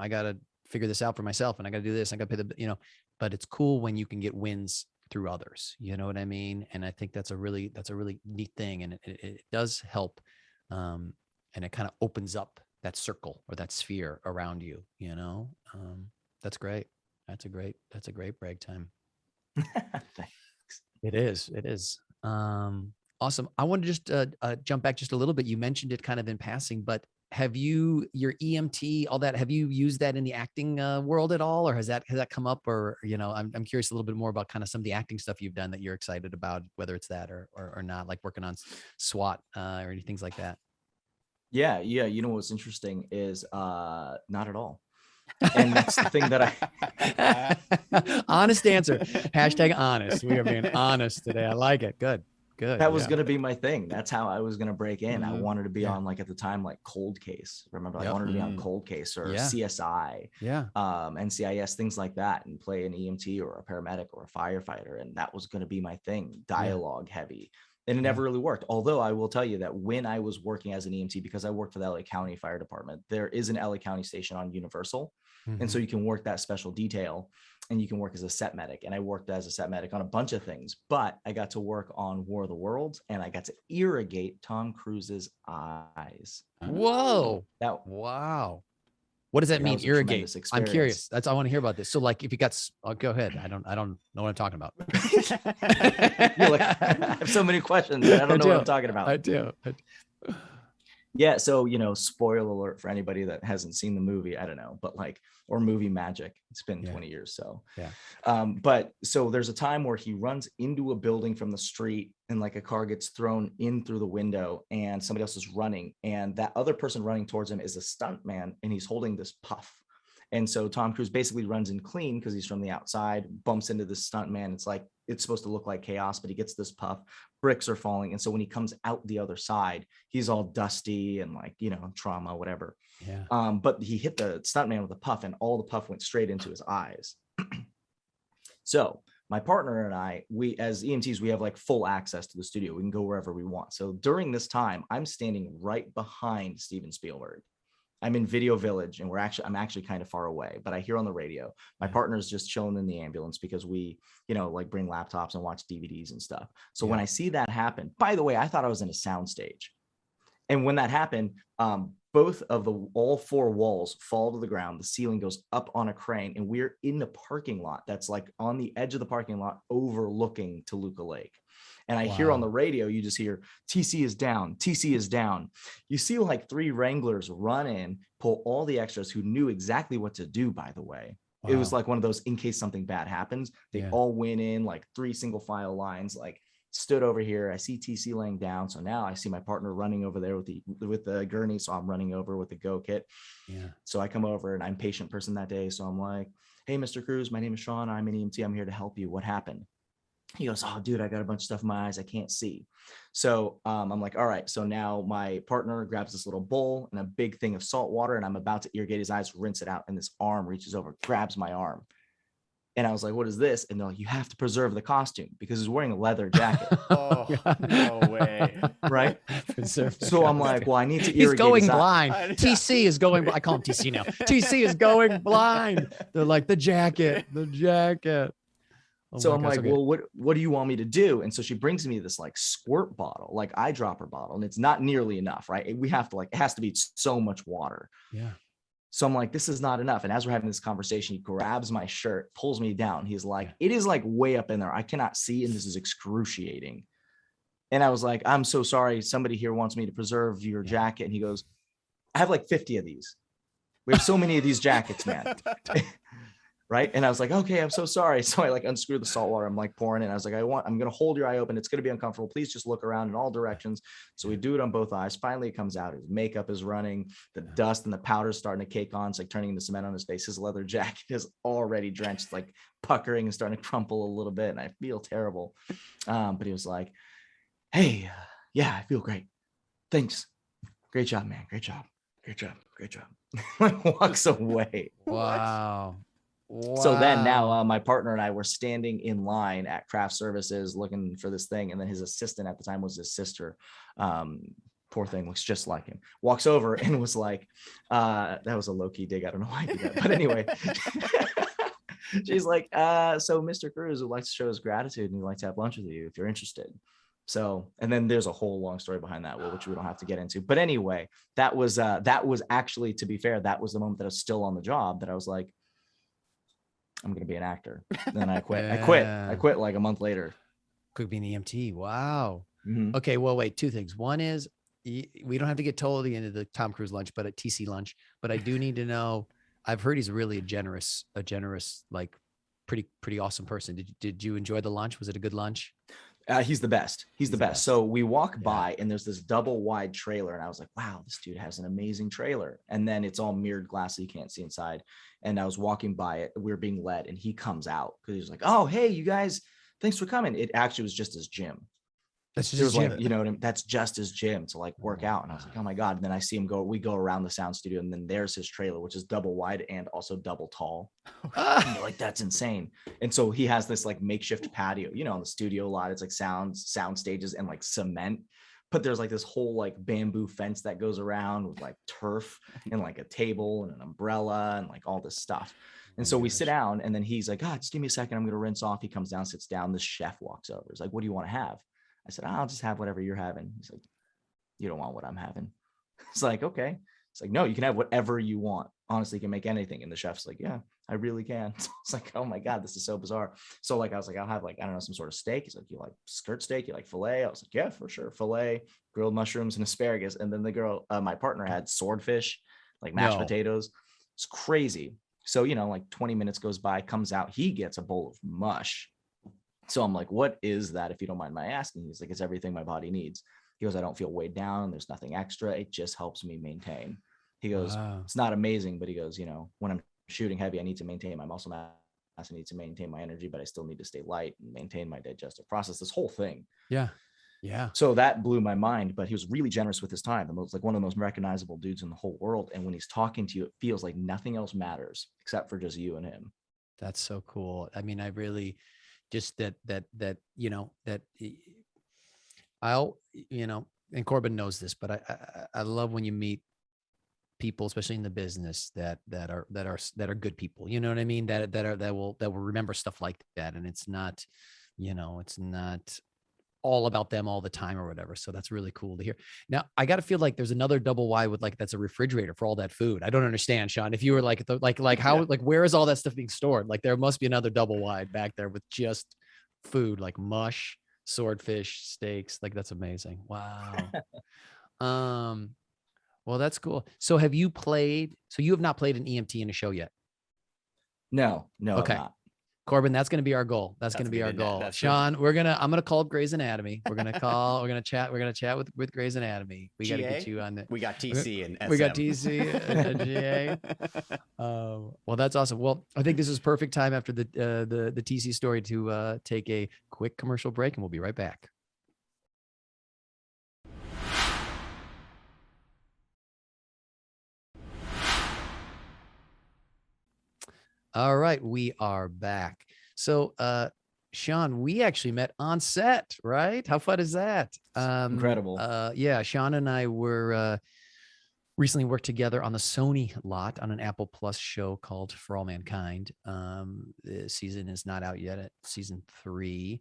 got to figure this out for myself and I got to do this. I got to pay the, but it's cool when you can get wins through others, you know what I mean? And I think that's a really neat thing. And it does help. And it kind of opens up that circle or that sphere around you, that's great. That's a great brag time. Thanks. It is. Awesome. I want to just jump back just a little bit. You mentioned it kind of in passing, but have you, your EMT, all that, have you used that in the acting world at all? Or has that come up? Or, I'm curious a little bit more about kind of some of the acting stuff you've done that you're excited about, whether it's that or not, like working on S.W.A.T or any things like that. Yeah. What's interesting is not at all. And that's the thing that honest answer. Hashtag honest. We are being honest today. I like it. Good. That was going to be my thing. That's how I was going to break in. I wanted to be on, like, at the time, like Cold Case. Remember, I wanted to be on Cold Case or CSI, NCIS, things like that, and play an EMT or a paramedic or a firefighter. And that was going to be my thing, dialogue heavy. And it never really worked. Although I will tell you that when I was working as an EMT, because I worked for the LA County Fire Department, there is an LA County station on Universal. And so you can work that special detail and you can work as a set medic. And I worked as a set medic on a bunch of things, but I got to work on War of the Worlds and I got to irrigate Tom Cruise's eyes. Whoa. Wow. What does that mean? Irrigate. I'm curious. I want to hear about this. So like if you got, go ahead. I don't know what I'm talking about. I have so many questions. I don't know what I'm talking about. I do. Yeah. So, spoiler alert for anybody that hasn't seen the movie, I don't know, but or movie magic. It's been 20 years. So, but so there's a time where he runs into a building from the street and like a car gets thrown in through the window and somebody else is running. And that other person running towards him is a stunt man and he's holding this puff. And so Tom Cruise basically runs in clean because he's from the outside, bumps into this stuntman. It's like, it's supposed to look like chaos, but he gets this puff, bricks are falling. And so when he comes out the other side, he's all dusty and like, you know, trauma, whatever. Yeah. But he hit the stuntman with a puff, and all the puff went straight into his eyes. So my partner and I, we as EMTs, we have like full access to the studio. We can go wherever we want. So during this time, I'm standing right behind Steven Spielberg. I'm in Video Village, and I'm actually kind of far away, but I hear on the radio, my partner's just chilling in the ambulance because we, you know, like bring laptops and watch DVDs and stuff. So when I see that happen, by the way, I thought I was in a soundstage. And when that happened, both of all four walls fall to the ground. The ceiling goes up on a crane, and we're in the parking lot that's like on the edge of the parking lot overlooking Toluca Lake. And I hear on the radio, you just hear TC is down, TC is down. You see like 3 Wranglers run in, pull all the extras who knew exactly what to do, by the way. It was like one of those, in case something bad happens, they all went in like 3 single file lines, like stood over here. I see TC laying down. So now I see my partner running over there with the gurney. So I'm running over with the go kit. Yeah. So I come over, and I'm patient person that day. So I'm like, hey, Mr. Cruz, my name is Sean. I'm an EMT. I'm here to help you. What happened? He goes, oh, dude, I got a bunch of stuff in my eyes. I can't see. So I'm like, all right. So now my partner grabs this little bowl and a big thing of salt water, and I'm about to irrigate his eyes, rinse it out. And this arm reaches over, grabs my arm. And I was like, what is this? And they're like, you have to preserve the costume because he's wearing a leather jacket. Oh, no way. Right. So I'm like, well, I need to irrigate He's going his blind. TC is going, I call him TC now. TC is going blind. They're like, the jacket. Oh so I'm God, like, okay. well, what do you want me to do? And so she brings me this like squirt bottle, like eyedropper bottle, and it's not nearly enough, right? We have to like, it has to be so much water. Yeah. So I'm like, this is not enough. And as we're having this conversation, he grabs my shirt, pulls me down. He's like, it is like way up in there. I cannot see, and this is excruciating. And I was like, I'm so sorry. Somebody here wants me to preserve your jacket. And he goes, I have like 50 of these. We have so many of these jackets, man. Right. And I was like, okay, I'm so sorry. So I like unscrew the salt water. I'm like pouring it. I was like, I'm going to hold your eye open. It's going to be uncomfortable. Please just look around in all directions. So we do it on both eyes. Finally, it comes out. His makeup is running. The dust and the powder is starting to cake on. It's like turning into cement on his face. His leather jacket is already drenched, like puckering and starting to crumple a little bit. And I feel terrible. But he was like, hey, yeah, I feel great. Thanks. Great job, man. Great job. Great job. Great job. Walks away. Wow. So then now my partner and I were standing in line at craft services looking for this thing. And then his assistant at the time was his sister. Poor thing, looks just like him. Walks over and was like, that was a low-key dig. I don't know why I did that. But anyway, she's like, so Mr. Cruz would like to show his gratitude and he'd like to have lunch with you if you're interested. So, and then there's a whole long story behind that, which we don't have to get into. But anyway, that was actually, to be fair, that was the moment that I was still on the job that I was like, I'm going to be an actor. Then I quit. I quit like a month later. Could be an EMT. Wow. Mm-hmm. Okay. Well, wait, 2 things. One is we don't have to get totally into the Tom Cruise lunch, but a TC lunch, but I do need to know, I've heard he's really a generous, like pretty awesome person. Did you enjoy the lunch? Was it a good lunch? He's the best. He's the best. So we walk by and there's this double wide trailer. And I was like, wow, this dude has an amazing trailer. And then it's all mirrored glass, so you can't see inside. And I was walking by it. We were being led and he comes out because he was like, oh, hey, you guys, thanks for coming. It actually was just his gym. That's just his gym. Like, you know what I mean? That's just his gym to like work out. And I was like, oh my God. And then I see him we go around the sound studio and then there's his trailer, which is double wide and also double tall. And you're like, that's insane. And so he has this like makeshift patio, you know, on the studio lot. It's like sound stages and like cement, but there's like this whole like bamboo fence that goes around with like turf and like a table and an umbrella and like all this stuff. And so we sit down and then he's like, just give me a second. I'm going to rinse off. He comes down, sits down. The chef walks over. He's like, what do you want to have? I said, I'll just have whatever you're having. He's like, you don't want what I'm having. It's like, okay. It's like, no, you can have whatever you want. Honestly, you can make anything. And the chef's like, yeah, I really can. So it's like, oh my God, this is so bizarre. So like, I was like, I'll have like, I don't know, some sort of steak. He's like, you like skirt steak? You like filet? I was like, yeah, for sure. Filet, grilled mushrooms and asparagus. And then the girl, my partner had swordfish, like mashed potatoes. It's crazy. So, you know, like 20 minutes goes by, comes out, he gets a bowl of mush. So I'm like, what is that? If you don't mind my asking. He's like, it's everything my body needs. He goes, I don't feel weighed down. There's nothing extra. It just helps me maintain. He goes, It's not amazing, but he goes, you know, when I'm shooting heavy, I need to maintain my muscle mass, I need to maintain my energy, but I still need to stay light and maintain my digestive process, this whole thing. Yeah. Yeah. So that blew my mind, but he was really generous with his time. The most, like one of the most recognizable dudes in the whole world. And when he's talking to you, it feels like nothing else matters except for just you and him. That's so cool. I mean, I really just that, I'll, and Corbin knows this, but I love when you meet people, especially in the business that are good people. You know what I mean? That will remember stuff like that. And it's not, it's not all about them all the time or whatever. So that's really cool to hear. Now I got to feel like there's another double wide with like, that's a refrigerator for all that food. I don't understand, Sean, if you were like, how, like, where is all that stuff being stored? Like there must be another double wide back there with just food, like mush, swordfish, steaks. Like that's amazing. Wow. Well, that's cool. So have you played, so you have not played an EMT in a show yet? No, I'm Okay. not. Corbin, that's going to be our goal. That's going to be our goal. Sean, I'm going to call up Grey's Anatomy. We're going to chat with Grey's Anatomy. We got to get you on the, we got TC and SM. we got TC and GA. Well, that's awesome. Well, I think this is perfect time after the TC story to take a quick commercial break, and we'll be right back. All right, we are back. So, Sean, we actually met on set, right? How fun is that? Incredible. Yeah, Sean and I were recently worked together on the Sony lot on an Apple Plus show called For All Mankind. The season is not out yet, at season 3.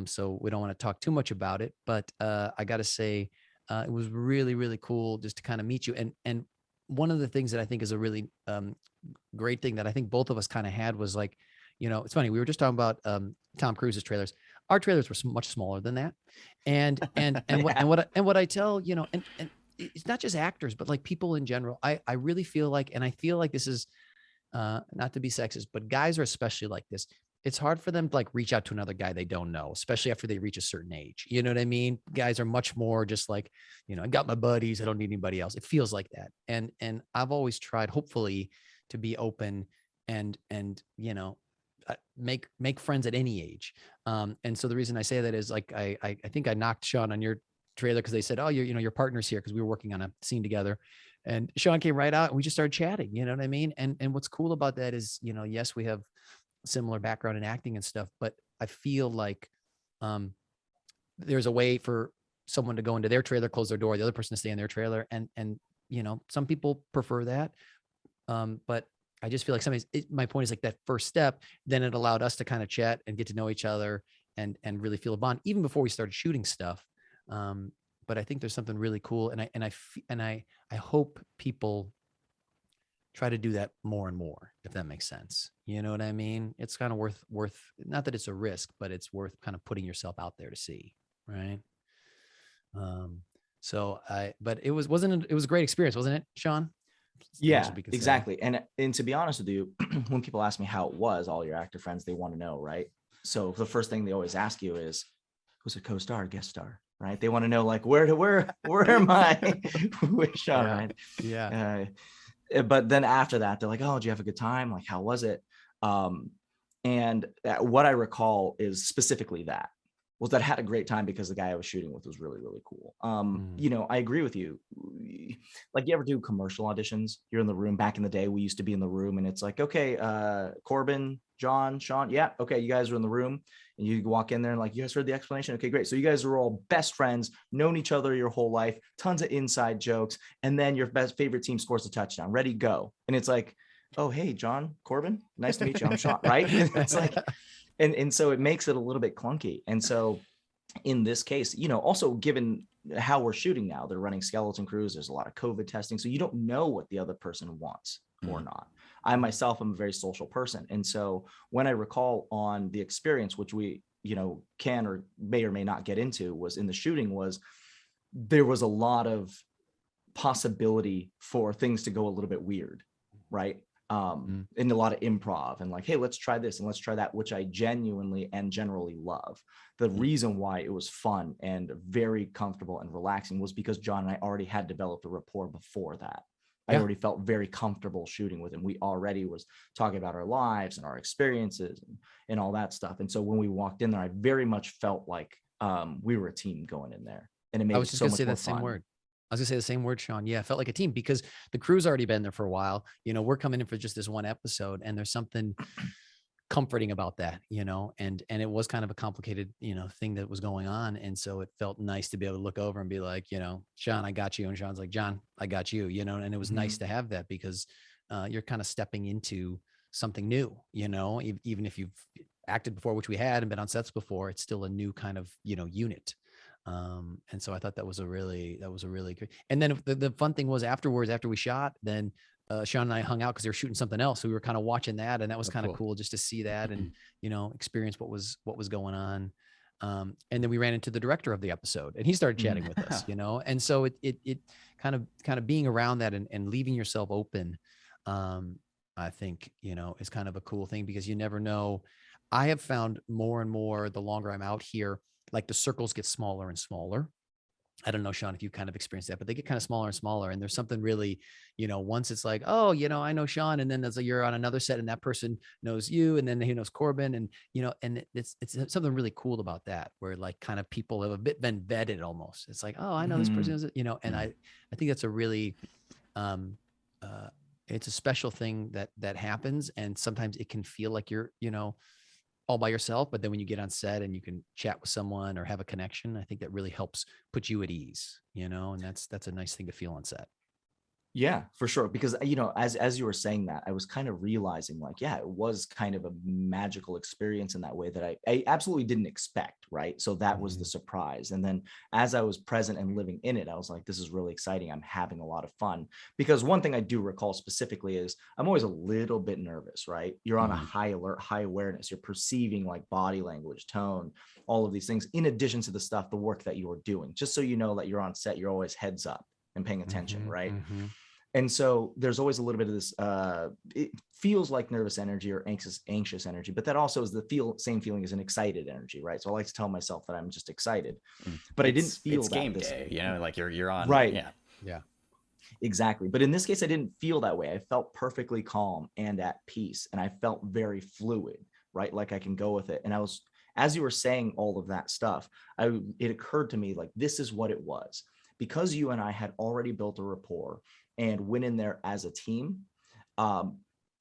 So we don't want to talk too much about it, but I got to say, it was really, really cool just to kind of meet you. And one of the things that I think is a really great thing that I think both of us kind of had was like, it's funny. We were just talking about Tom Cruise's trailers. Our trailers were much smaller than that. And what I tell, and it's not just actors, but like people in general, I really feel like, and I feel like this is not to be sexist, but guys are especially like this. It's hard for them to like reach out to another guy they don't know, especially after they reach a certain age. You know what I mean? Guys are much more just like, I got my buddies. I don't need anybody else. It feels like that. And I've always tried, hopefully, to be open and make friends at any age. And so the reason I say that is like, I think I knocked Sean on your trailer because they said, oh, your partner's here, because we were working on a scene together. And Sean came right out and we just started chatting. You know what I mean? And what's cool about that is, yes, we have similar background in acting and stuff, but I feel like there's a way for someone to go into their trailer, close their door, the other person to stay in their trailer. And some people prefer that. But I just feel like sometimes my point is like that first step, then it allowed us to kind of chat and get to know each other and really feel a bond even before we started shooting stuff. But I think there's something really cool. And I hope people try to do that more and more, if that makes sense. You know what I mean? It's kind of worth, not that it's a risk, but it's worth kind of putting yourself out there to see. Right. But it was a great experience, wasn't it, Sean? Yeah, exactly. And to be honest with you, when people ask me how it was, all your actor friends, they want to know, right? So the first thing they always ask you is, who's a co-star or guest star, right? They want to know like, where am I with Sean, right? Yeah. But then after that, they're like, oh, did you have a good time? Like, how was it? And what I recall is specifically that I had a great time because the guy I was shooting with was really, really cool. I agree with you. Like, you ever do commercial auditions? You're in the room. Back in the day, we used to be in the room and it's like, okay, Corbin, John, Sean. Yeah. Okay. You guys are in the room and you walk in there and like, you guys heard the explanation. Okay, great. So you guys are all best friends, known each other your whole life, tons of inside jokes. And then your favorite team scores a touchdown. Ready, go. And it's like, oh, hey, John, Corbin, nice to meet you. I'm Sean, right? It's like, and so it makes it a little bit clunky. And so in this case, also given how we're shooting now, they're running skeleton crews. There's a lot of COVID testing. So you don't know what the other person wants or not. I myself am a very social person. And so when I recall on the experience, which we, can or may not get into, was in the shooting, was there was a lot of possibility for things to go a little bit weird, right? And a lot of improv and like, hey, let's try this and let's try that, which I genuinely and generally love. The reason why it was fun and very comfortable and relaxing was because John and I already had developed a rapport before that. I Yeah. already felt very comfortable shooting with him. We already was talking about our lives and our experiences and all that stuff. And so when we walked in there, I very much felt like we were a team going in there, and it I made was it just so gonna much say more that same fun. word. I was gonna say the same word, Sean. Yeah, it felt like a team because the crew's already been there for a while. We're coming in for just this one episode, and there's something comforting about that, and it was kind of a complicated, thing that was going on. And so it felt nice to be able to look over and be like, Sean, I got you. And Sean's like, John, I got you, and it was nice to have that because you're kind of stepping into something new, even if you've acted before, which we had, and been on sets before, it's still a new kind of, unit. And so I thought that was a really good. And then the fun thing was afterwards, after we shot, then Sean and I hung out because they were shooting something else. So we were kind of watching that, and that was kind of cool just to see that and, experience what was going on. And then we ran into the director of the episode, and he started chatting with us, and so it kind of being around that and leaving yourself open, I think, is kind of a cool thing because you never know. I have found more and more the longer I'm out here, like the circles get smaller and smaller. I don't know, Sean, if you kind of experienced that, but they get kind of smaller and smaller. And there's something really, once it's like, oh, I know Sean. And then there's you're on another set and that person knows you. And then he knows Corbin. And, and it's something really cool about that, where like kind of people have a bit been vetted almost. It's like, oh, I know this person, and I think that's a really, it's a special thing that happens. And sometimes it can feel like you're, all by yourself, but then when you get on set and you can chat with someone or have a connection, I think that really helps put you at ease, and that's a nice thing to feel on set. Yeah, for sure. Because, as you were saying that, I was kind of realizing like, yeah, it was kind of a magical experience in that way that I absolutely didn't expect. Right. So that was the surprise. And then as I was present and living in it, I was like, this is really exciting. I'm having a lot of fun. Because one thing I do recall specifically is I'm always a little bit nervous, right? You're on a high alert, high awareness. You're perceiving like body language, tone, all of these things, in addition to the work that you're doing. Just so you know that you're on set, you're always heads up and paying attention. Right. And so there's always a little bit of this, it feels like nervous energy or anxious energy, but that also is the same feeling as an excited energy, right? So I like to tell myself that I'm just excited, but I didn't feel it's that game day, like you're on. Right. Yeah. Exactly. But in this case, I didn't feel that way. I felt perfectly calm and at peace, and I felt very fluid, right? Like I can go with it. And as you were saying all of that stuff, it occurred to me like, this is what it was. Because you and I had already built a rapport and went in there as a team,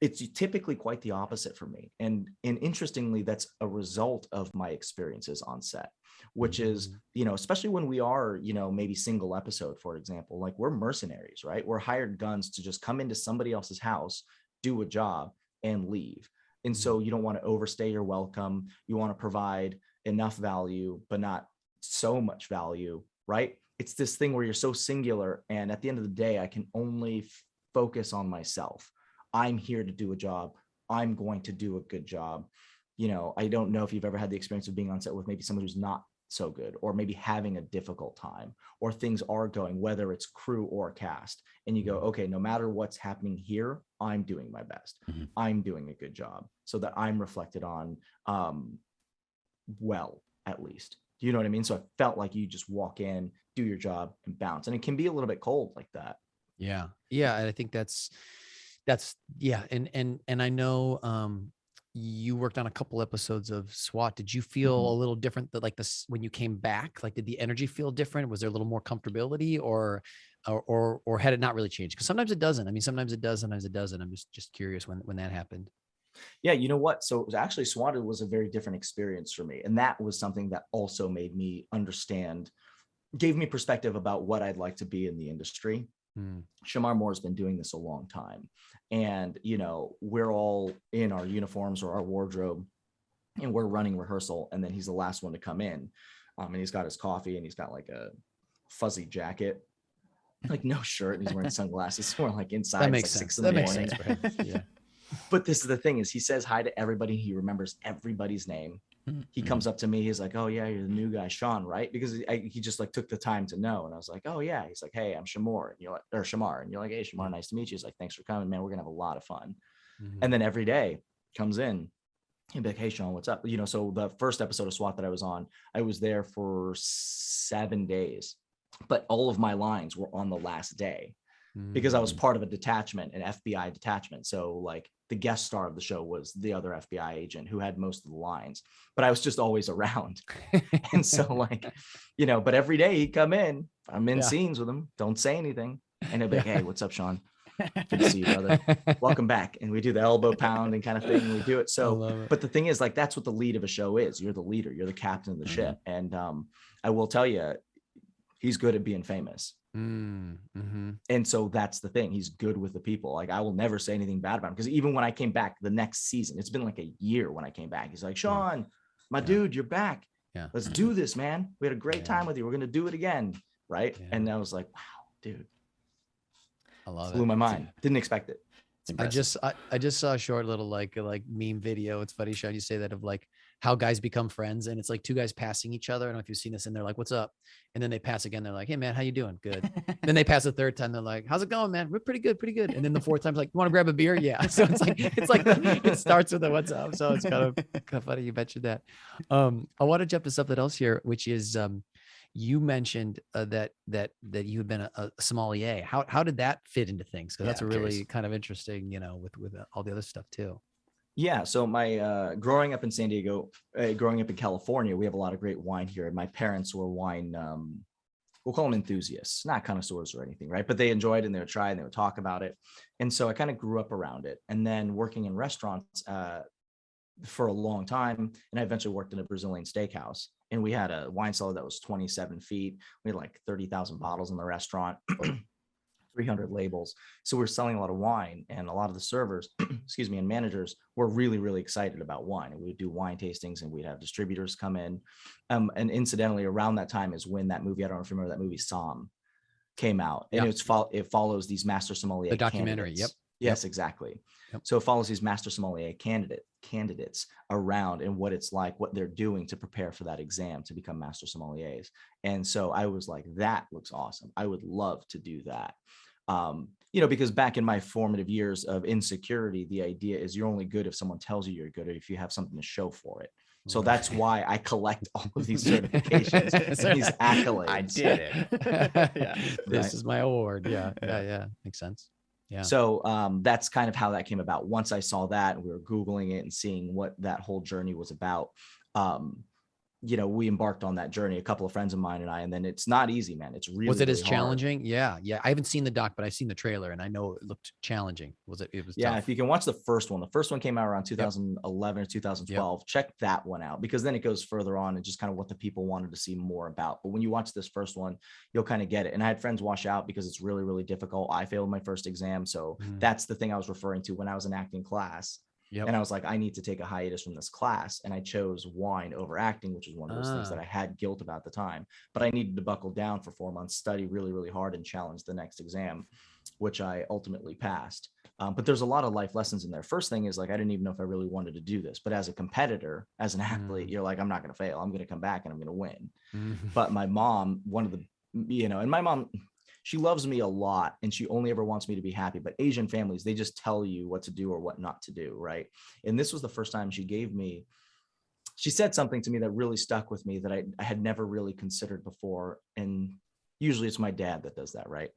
it's typically quite the opposite for me. And interestingly, that's a result of my experiences on set, which is, especially when we are, maybe single episode, for example, like we're mercenaries, right? We're hired guns to just come into somebody else's house, do a job and leave. And so you don't want to overstay your welcome. You want to provide enough value, but not so much value, right? It's this thing where you're so singular. And at the end of the day, I can only focus on myself. I'm here to do a job. I'm going to do a good job. I don't know if you've ever had the experience of being on set with maybe someone who's not so good, or maybe having a difficult time, or things are going, whether it's crew or cast, and you go, okay, no matter what's happening here, I'm doing my best. I'm doing a good job so that I'm reflected on well, at least. Do you know what I mean? So I felt like you just walk in, do your job and bounce. And it can be a little bit cold like that. Yeah. Yeah. And I think that's yeah. And I know, you worked on a couple episodes of S.W.A.T. Did you feel a little different that like this, when you came back, like, did the energy feel different? Was there a little more comfortability or had it not really changed? Cause sometimes it doesn't. I mean, sometimes it does, sometimes it doesn't. I'm just curious when that happened. Yeah, you know what? So it was actually S.W.A.T. was a very different experience for me. And that was something that also made me understand, gave me perspective about what I'd like to be in the industry. Shamar Moore's been doing this a long time. And, we're all in our uniforms or our wardrobe and we're running rehearsal. And then he's the last one to come in. And he's got his coffee and he's got like a fuzzy jacket, like no shirt. And he's wearing sunglasses. We're like inside. That makes sense. That makes sense for him. Yeah. But this is the thing, is he says hi to everybody. He remembers everybody's name. He comes up to me. He's like, oh yeah, you're the new guy, Sean, right? Because he just like took the time to know. And I was like, oh yeah. He's like, hey, I'm Shamar. And you're like, or Shamar. And you're like, hey, Shamar, nice to meet you. He's like, thanks for coming, man. We're gonna have a lot of fun. And then every day comes in, he'd be like, hey, Sean, what's up? So the first episode of S.W.A.T. that I was on, I was there for 7 days, but all of my lines were on the last day. because I was part of a detachment, an FBI detachment. So like the guest star of the show was the other FBI agent who had most of the lines, but I was just always around. And so like, you know, but every day he'd come in, I'm in scenes with him, don't say anything. And he'd be like, hey, what's up, Sean? Good to see you, brother. Welcome back. And we do the elbow pounding kind of thing. And we do it. So, but the thing is, like, that's what the lead of a show is. You're the leader, you're the captain of the ship. And I will tell you, he's good at being famous. And so that's the thing. He's good with the people. Like, I will never say anything bad about him, because even when I came back the next season, it's been like a year when I came back. He's like, Sean, my dude, you're back. Let's do this, man. We had a great time with you. We're going to do it again. Right. And I was like, wow, dude. I love Blew it. my mind. Didn't expect it. I just saw a short little like meme video. It's funny, Sean, you say that, of like how guys become friends, and it's like two guys passing each other. I don't know if you've seen this, and they're like, what's up? And then they pass again. They're like, hey man, how you doing? Good. And then they pass a third time. They're like, how's it going, man? We're pretty good, pretty good. And then the fourth time's like, you want to grab a beer? Yeah. So it's like it starts with a what's up. So it's kind of funny you mentioned that. I want to jump to something else here, which is you mentioned that you had been a sommelier. How did that fit into things? Because that's a really kind of interesting, you know, with all the other stuff too. Yeah. So my growing up in San Diego, growing up in California, we have a lot of great wine here. And my parents were wine, we'll call them enthusiasts, not connoisseurs or anything, right? But they enjoyed it and they would try and they would talk about it. And so I kind of grew up around it. And then working in restaurants for a long time. And I eventually worked in a Brazilian steakhouse. And we had a wine cellar that was 27 feet. We had like 30,000 bottles in the restaurant, 300 labels. So we were selling a lot of wine, and a lot of the servers, excuse me, and managers were really, really excited about wine. And we would do wine tastings, and we'd have distributors come in. And incidentally, around that time is when that movie, I don't know if you remember that movie, Somm, came out. And it follows these master sommelier the documentary. Candidates. Yes, exactly. So it follows these master sommelier candidates around, and what it's like, what they're doing to prepare for that exam to become master sommeliers. And so I was like, that looks awesome. I would love to do that. You know, because back in my formative years of insecurity, the idea is you're only good if someone tells you you're good, or if you have something to show for it. So that's why I collect all of these certifications and these accolades. I did it. This is my award. Yeah. Makes sense. Yeah. So that's kind of how that came about. Once I saw that, and we were Googling it and seeing what that whole journey was about, you know, we embarked on that journey, a couple of friends of mine and I, and then it's not easy, man. It's really, was it really as challenging? Yeah. I haven't seen the doc, but I've seen the trailer and I know it looked challenging. It was tough. If you can watch the first one came out around 2011 or 2012. Check that one out, because then it goes further on and just kind of what the people wanted to see more about. But when you watch this first one, you'll kind of get it. And I had friends wash out because it's really, really difficult. I failed my first exam. So that's the thing I was referring to when I was in acting class. And I was like, I need to take a hiatus from this class. And I chose wine over acting, which was one of those things that I had guilt about at the time. But I needed to buckle down for 4 months, study really, really hard, and challenge the next exam, which I ultimately passed. But there's a lot of life lessons in there. First thing is, like, I didn't even know if I really wanted to do this. But as a competitor, as an athlete, you're like, I'm not going to fail. I'm going to come back and I'm going to win. But my mom, and my mom, she loves me a lot, and she only ever wants me to be happy. But Asian families, they just tell you what to do or what not to do, right? And this was the first time she said something to me that really stuck with me that I had never really considered before. And usually it's my dad that does that, right?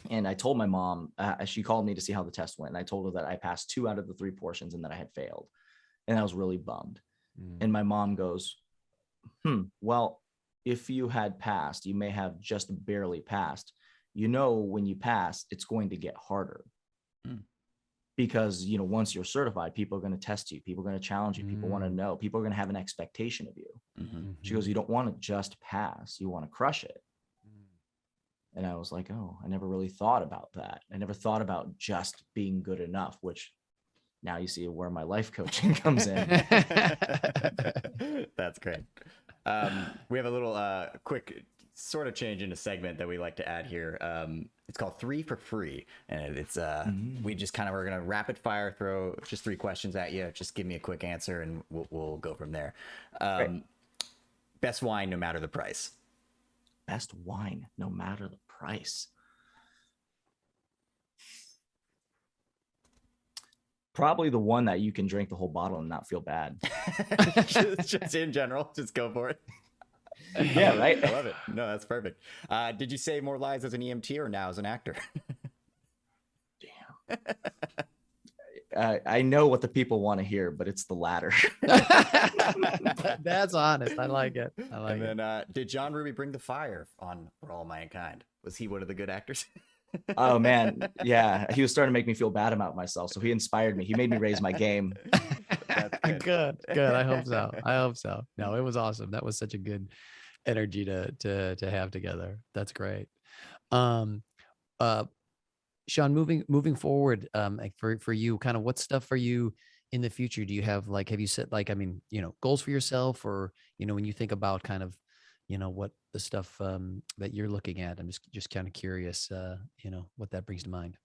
And I told my mom, she called me to see how the test went. And I told her that I passed 2 out of the 3 portions and that I had failed. And I was really bummed. And my mom goes, well, if you had passed, you may have just barely passed. You know, when you pass, it's going to get harder because, you know, once you're certified, people are going to test you. People are going to challenge you. People want to know. People are going to have an expectation of you. She goes, you don't want to just pass. You want to crush it. And I was like, oh, I never really thought about that. I never thought about just being good enough, which now you see where my life coaching comes in. That's great. We have a little quick sort of change in a segment that we like to add here. It's called 3 for Free, and it's we just kind of are gonna rapid fire throw just 3 questions at you. Just give me a quick answer, and we'll go from there. Best wine, no matter the price. Best wine, no matter the price. Probably the one that you can drink the whole bottle and not feel bad. just in general, just go for it. Yeah, right. I love it. No, that's perfect. Did you say more lies as an EMT or now as an actor? I know what the people want to hear, but it's the latter. That's honest. I like it. I like And it. then, did John Ruby bring the fire on For All Mankind? Was he one of the good actors? Oh man, yeah, he was starting to make me feel bad about myself, so he inspired me. He made me raise my game. That's good. Good. I hope so. I hope so. No, it was awesome. That was such a good energy to have together. That's great. Um, uh, Sean, moving forward, like for you, kind of what stuff for you in the future? Do you have like, have you set like, I mean, goals for yourself, or when you think about kind of, what the stuff that you're looking at? I'm just kind of curious, what that brings to mind.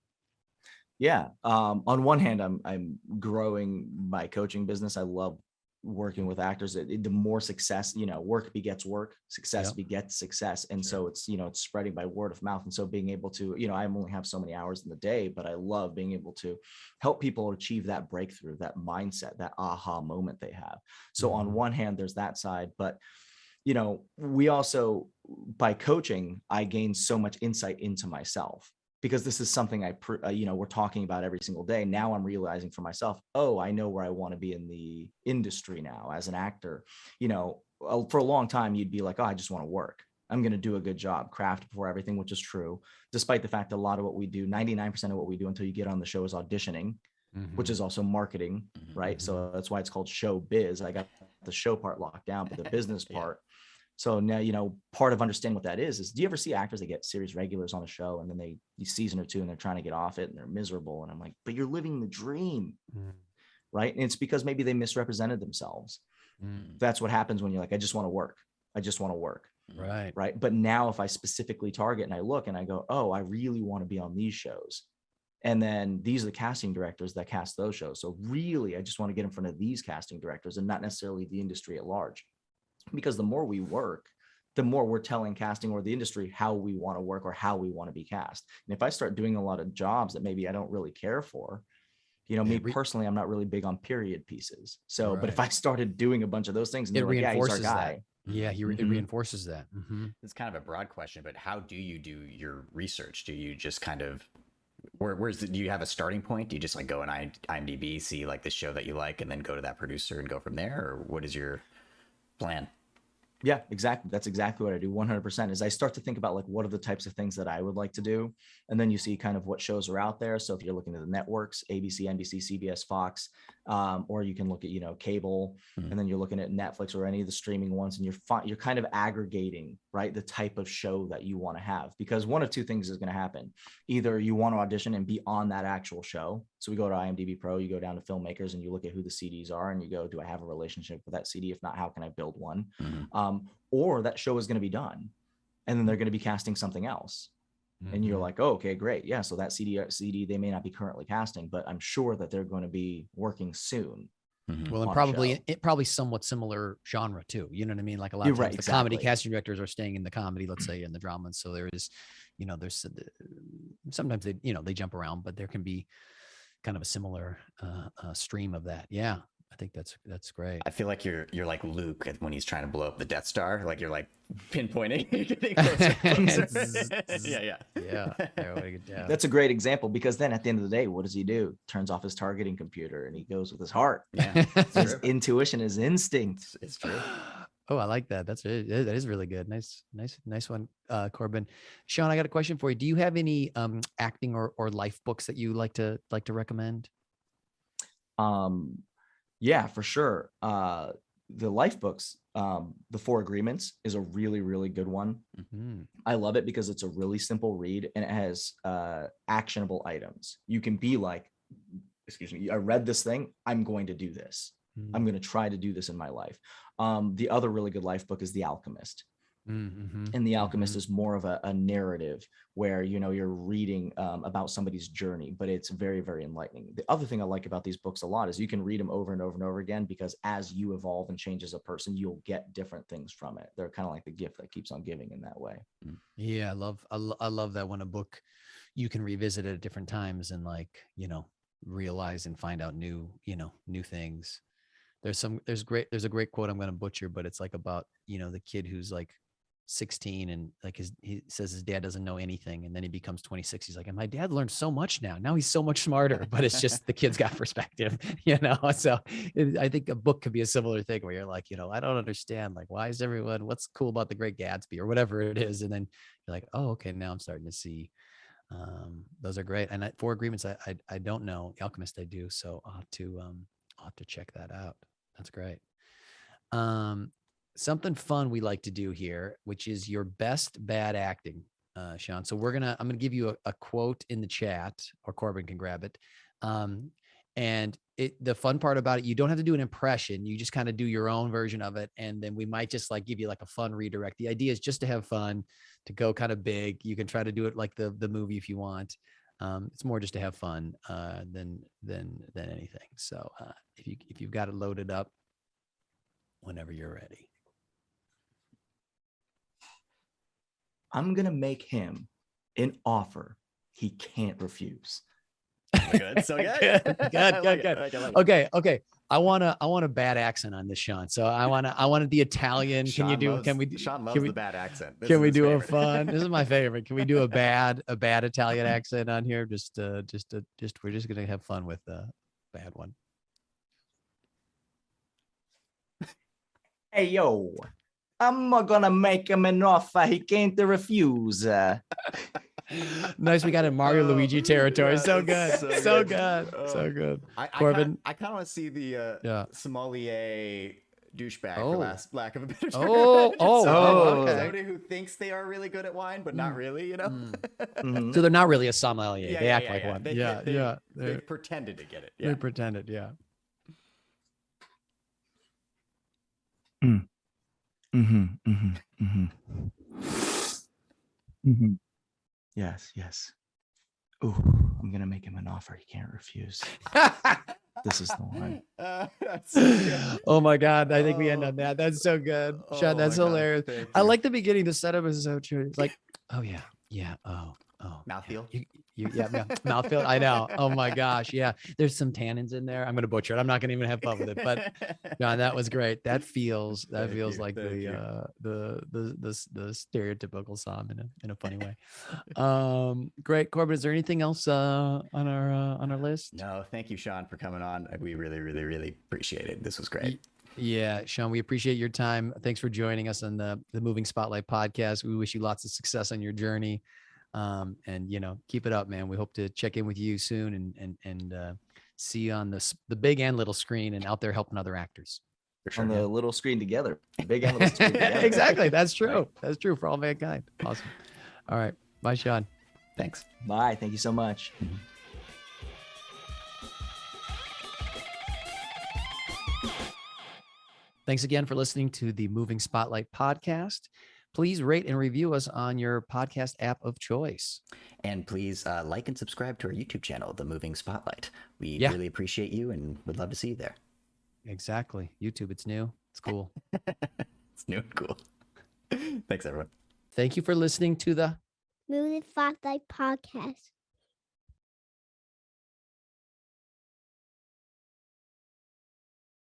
Yeah. On one hand, I'm growing my coaching business. I love working with actors. The more success, work begets work, success Yep. begets success. And Sure. so it's spreading by word of mouth. And so being able to, I only have so many hours in the day, but I love being able to help people achieve that breakthrough, that mindset, that aha moment they have. So on Mhm. one hand, there's that side, but we also, by coaching, I gain so much insight into myself, because this is something we're talking about every single day. Now I'm realizing for myself, oh, I know where I want to be in the industry now as an actor. For a long time, you'd be like, oh, I just want to work. I'm going to do a good job, craft before everything, which is true, despite the fact that a lot of what we do, 99% of what we do until you get on the show is auditioning, which Mhm. is also marketing, right? Mhm. So that's why it's called show biz. I got the show part locked down, but the business Yeah. part. So now, part of understanding what that is do you ever see actors that get series regulars on a show and then they season or two and they're trying to get off it and they're miserable? And I'm like, but you're living the dream, Mhm. right? And it's because maybe they misrepresented themselves. Mhm. That's what happens when you're like, I just want to work. I just want to work. Right. Right. But now if I specifically target and I look and I go, oh, I really want to be on these shows. And then these are the casting directors that cast those shows. So really, I just want to get in front of these casting directors and not necessarily the industry at large. Because the more we work, the more we're telling casting or the industry how we want to work or how we want to be cast. And if I start doing a lot of jobs that maybe I don't really care for, me personally, I'm not really big on period pieces. So, but if Right. I started doing a bunch of those things and It they're like, yeah, he's our reinforces that. guy. Yeah, it Mhm. reinforces that. It's kind of a broad question, but how do you do your research? Do you just kind of do you have a starting point? Do you just like go on IMDb, see like the show that you like, and then go to that producer and go from there, or what is your plan? Yeah, exactly. That's exactly what I do. 100% is I start to think about like, what are the types of things that I would like to do? And then you see kind of what shows are out there. So if you're looking at the networks, ABC, NBC, CBS, Fox, or you can look at, cable, and then you're looking at Netflix or any of the streaming ones, and you're kind of aggregating, right, the type of show that you want to have, because one of two things is going to happen. Either you want to audition and be on that actual show. So we go to IMDb Pro, you go down to filmmakers and you look at who the CDs are and you go, do I have a relationship with that CD? If not, how can I build one? Or that show is going to be done and then they're going to be casting something else. And you're like, oh, okay, great. Yeah. So that CD, they may not be currently casting, but I'm sure that they're going to be working soon. Well, and on a show. probably somewhat similar genre too. You know what I mean? Like a lot You're of right, times the comedy exactly. casting directors are staying in the comedy, let's say, in the drama. And so there is, there's sometimes they jump around, but there can be kind of a similar stream of that. Yeah, I think that's great. I feel like you're like Luke when he's trying to blow up the Death Star. Like you're like pinpointing, getting closer. Yeah. Yeah. Yeah. That's a great example, because then at the end of the day, what does he do? Turns off his targeting computer and he goes with his heart. Yeah, His intuition, his instinct. it's true. Oh, I like that. That is really good. Nice one, Corbin. Sean, I got a question for you. Do you have any acting or life books that you like to recommend? Yeah, for sure. The life books, The Four Agreements is a really, really good one. Mm-hmm. I love it because it's a really simple read and it has actionable items. You can be like, excuse me, I read this thing, I'm going to do this. I'm going to try to do this in my life. The other really good life book is The Alchemist. Mm-hmm. And The Alchemist is more of a narrative where, you're reading about somebody's journey, but it's very, very enlightening. The other thing I like about these books a lot is you can read them over and over and over again, because as you evolve and change as a person, you'll get different things from it. They're kind of like the gift that keeps on giving in that way. Yeah, I love that when a book you can revisit it at different times and realize and find out new things. There's a great quote I'm going to butcher, but it's like about, the kid who's like 16 and like he says his dad doesn't know anything, and then he becomes 26. He's like, and my dad learned so much now he's so much smarter, but it's just the kid's got perspective, so I think a book could be a similar thing where you're like, I don't understand, like, why is everyone, what's cool about The Great Gatsby or whatever it is, and then you're like, oh, okay, now I'm starting to see. Those are great. And Four Agreements, I don't know. Alchemist I do, so I'll have to check that out. That's great. Something fun we like to do here, which is your best bad acting, Sean. So I'm gonna give you a quote in the chat, or Corbin can grab it. And the fun part about it, you don't have to do an impression. You just kind of do your own version of it, and then we might just like give you like a fun redirect. The idea is just to have fun, to go kind of big. You can try to do it like the movie if you want. It's more just to have fun than anything. So if you've got it loaded up, whenever you're ready. I'm going to make him an offer he can't refuse. Good. So good. Good. Okay. I want a bad accent on this, Sean. So I want the Italian. Sean loves the bad accent. Can we do a fun? This is my favorite. Can we do a bad Italian accent on here? We're just going to have fun with the bad one. Hey, yo, I'm going to make him an offer he can't refuse. Nice. We got in Mario Luigi territory. Yeah, so good. So good. So good. Corbin. I kind of want to see the sommelier douchebag, for lack of a better term. Okay. Somebody who thinks they are really good at wine, but not really, Mm-hmm. So they're not really a sommelier. They act like one. They pretended to get it. They pretended. Yeah. Yes. Ooh, I'm going to make him an offer he can't refuse. This is the one. Oh my God. I think we end on that. That's so good. Sean, that's hilarious. I like the beginning. The setup is so true. It's like, oh yeah. Yeah. Oh. Mouthfeel. Mouthfeel. I know. Oh my gosh. Yeah. There's some tannins in there. I'm going to butcher it. I'm not going to even have fun with it, but John, that was great. That feels like the stereotypical Som in a funny way. Great. Corbin, is there anything else on our list? No, thank you, Sean, for coming on. We really, really, really appreciate it. This was great. Yeah, Sean, we appreciate your time. Thanks for joining us on the Moving Spotlight podcast. We wish you lots of success on your journey. And keep it up, man. We hope to check in with you soon and see you on the big and little screen and out there helping other actors. For sure, on the little screen together, big and little screen together. Exactly. That's true. Right. That's true for all mankind. Awesome. All right. Bye, Sean. Thanks. Bye. Thank you so much. Mm-hmm. Thanks again for listening to the Moving Spotlight podcast. Please rate and review us on your podcast app of choice. And please like and subscribe to our YouTube channel, The Moving Spotlight. We really appreciate you and would love to see you there. Exactly. YouTube, it's new. It's cool. It's new and cool. Thanks, everyone. Thank you for listening to the Moving Spotlight podcast.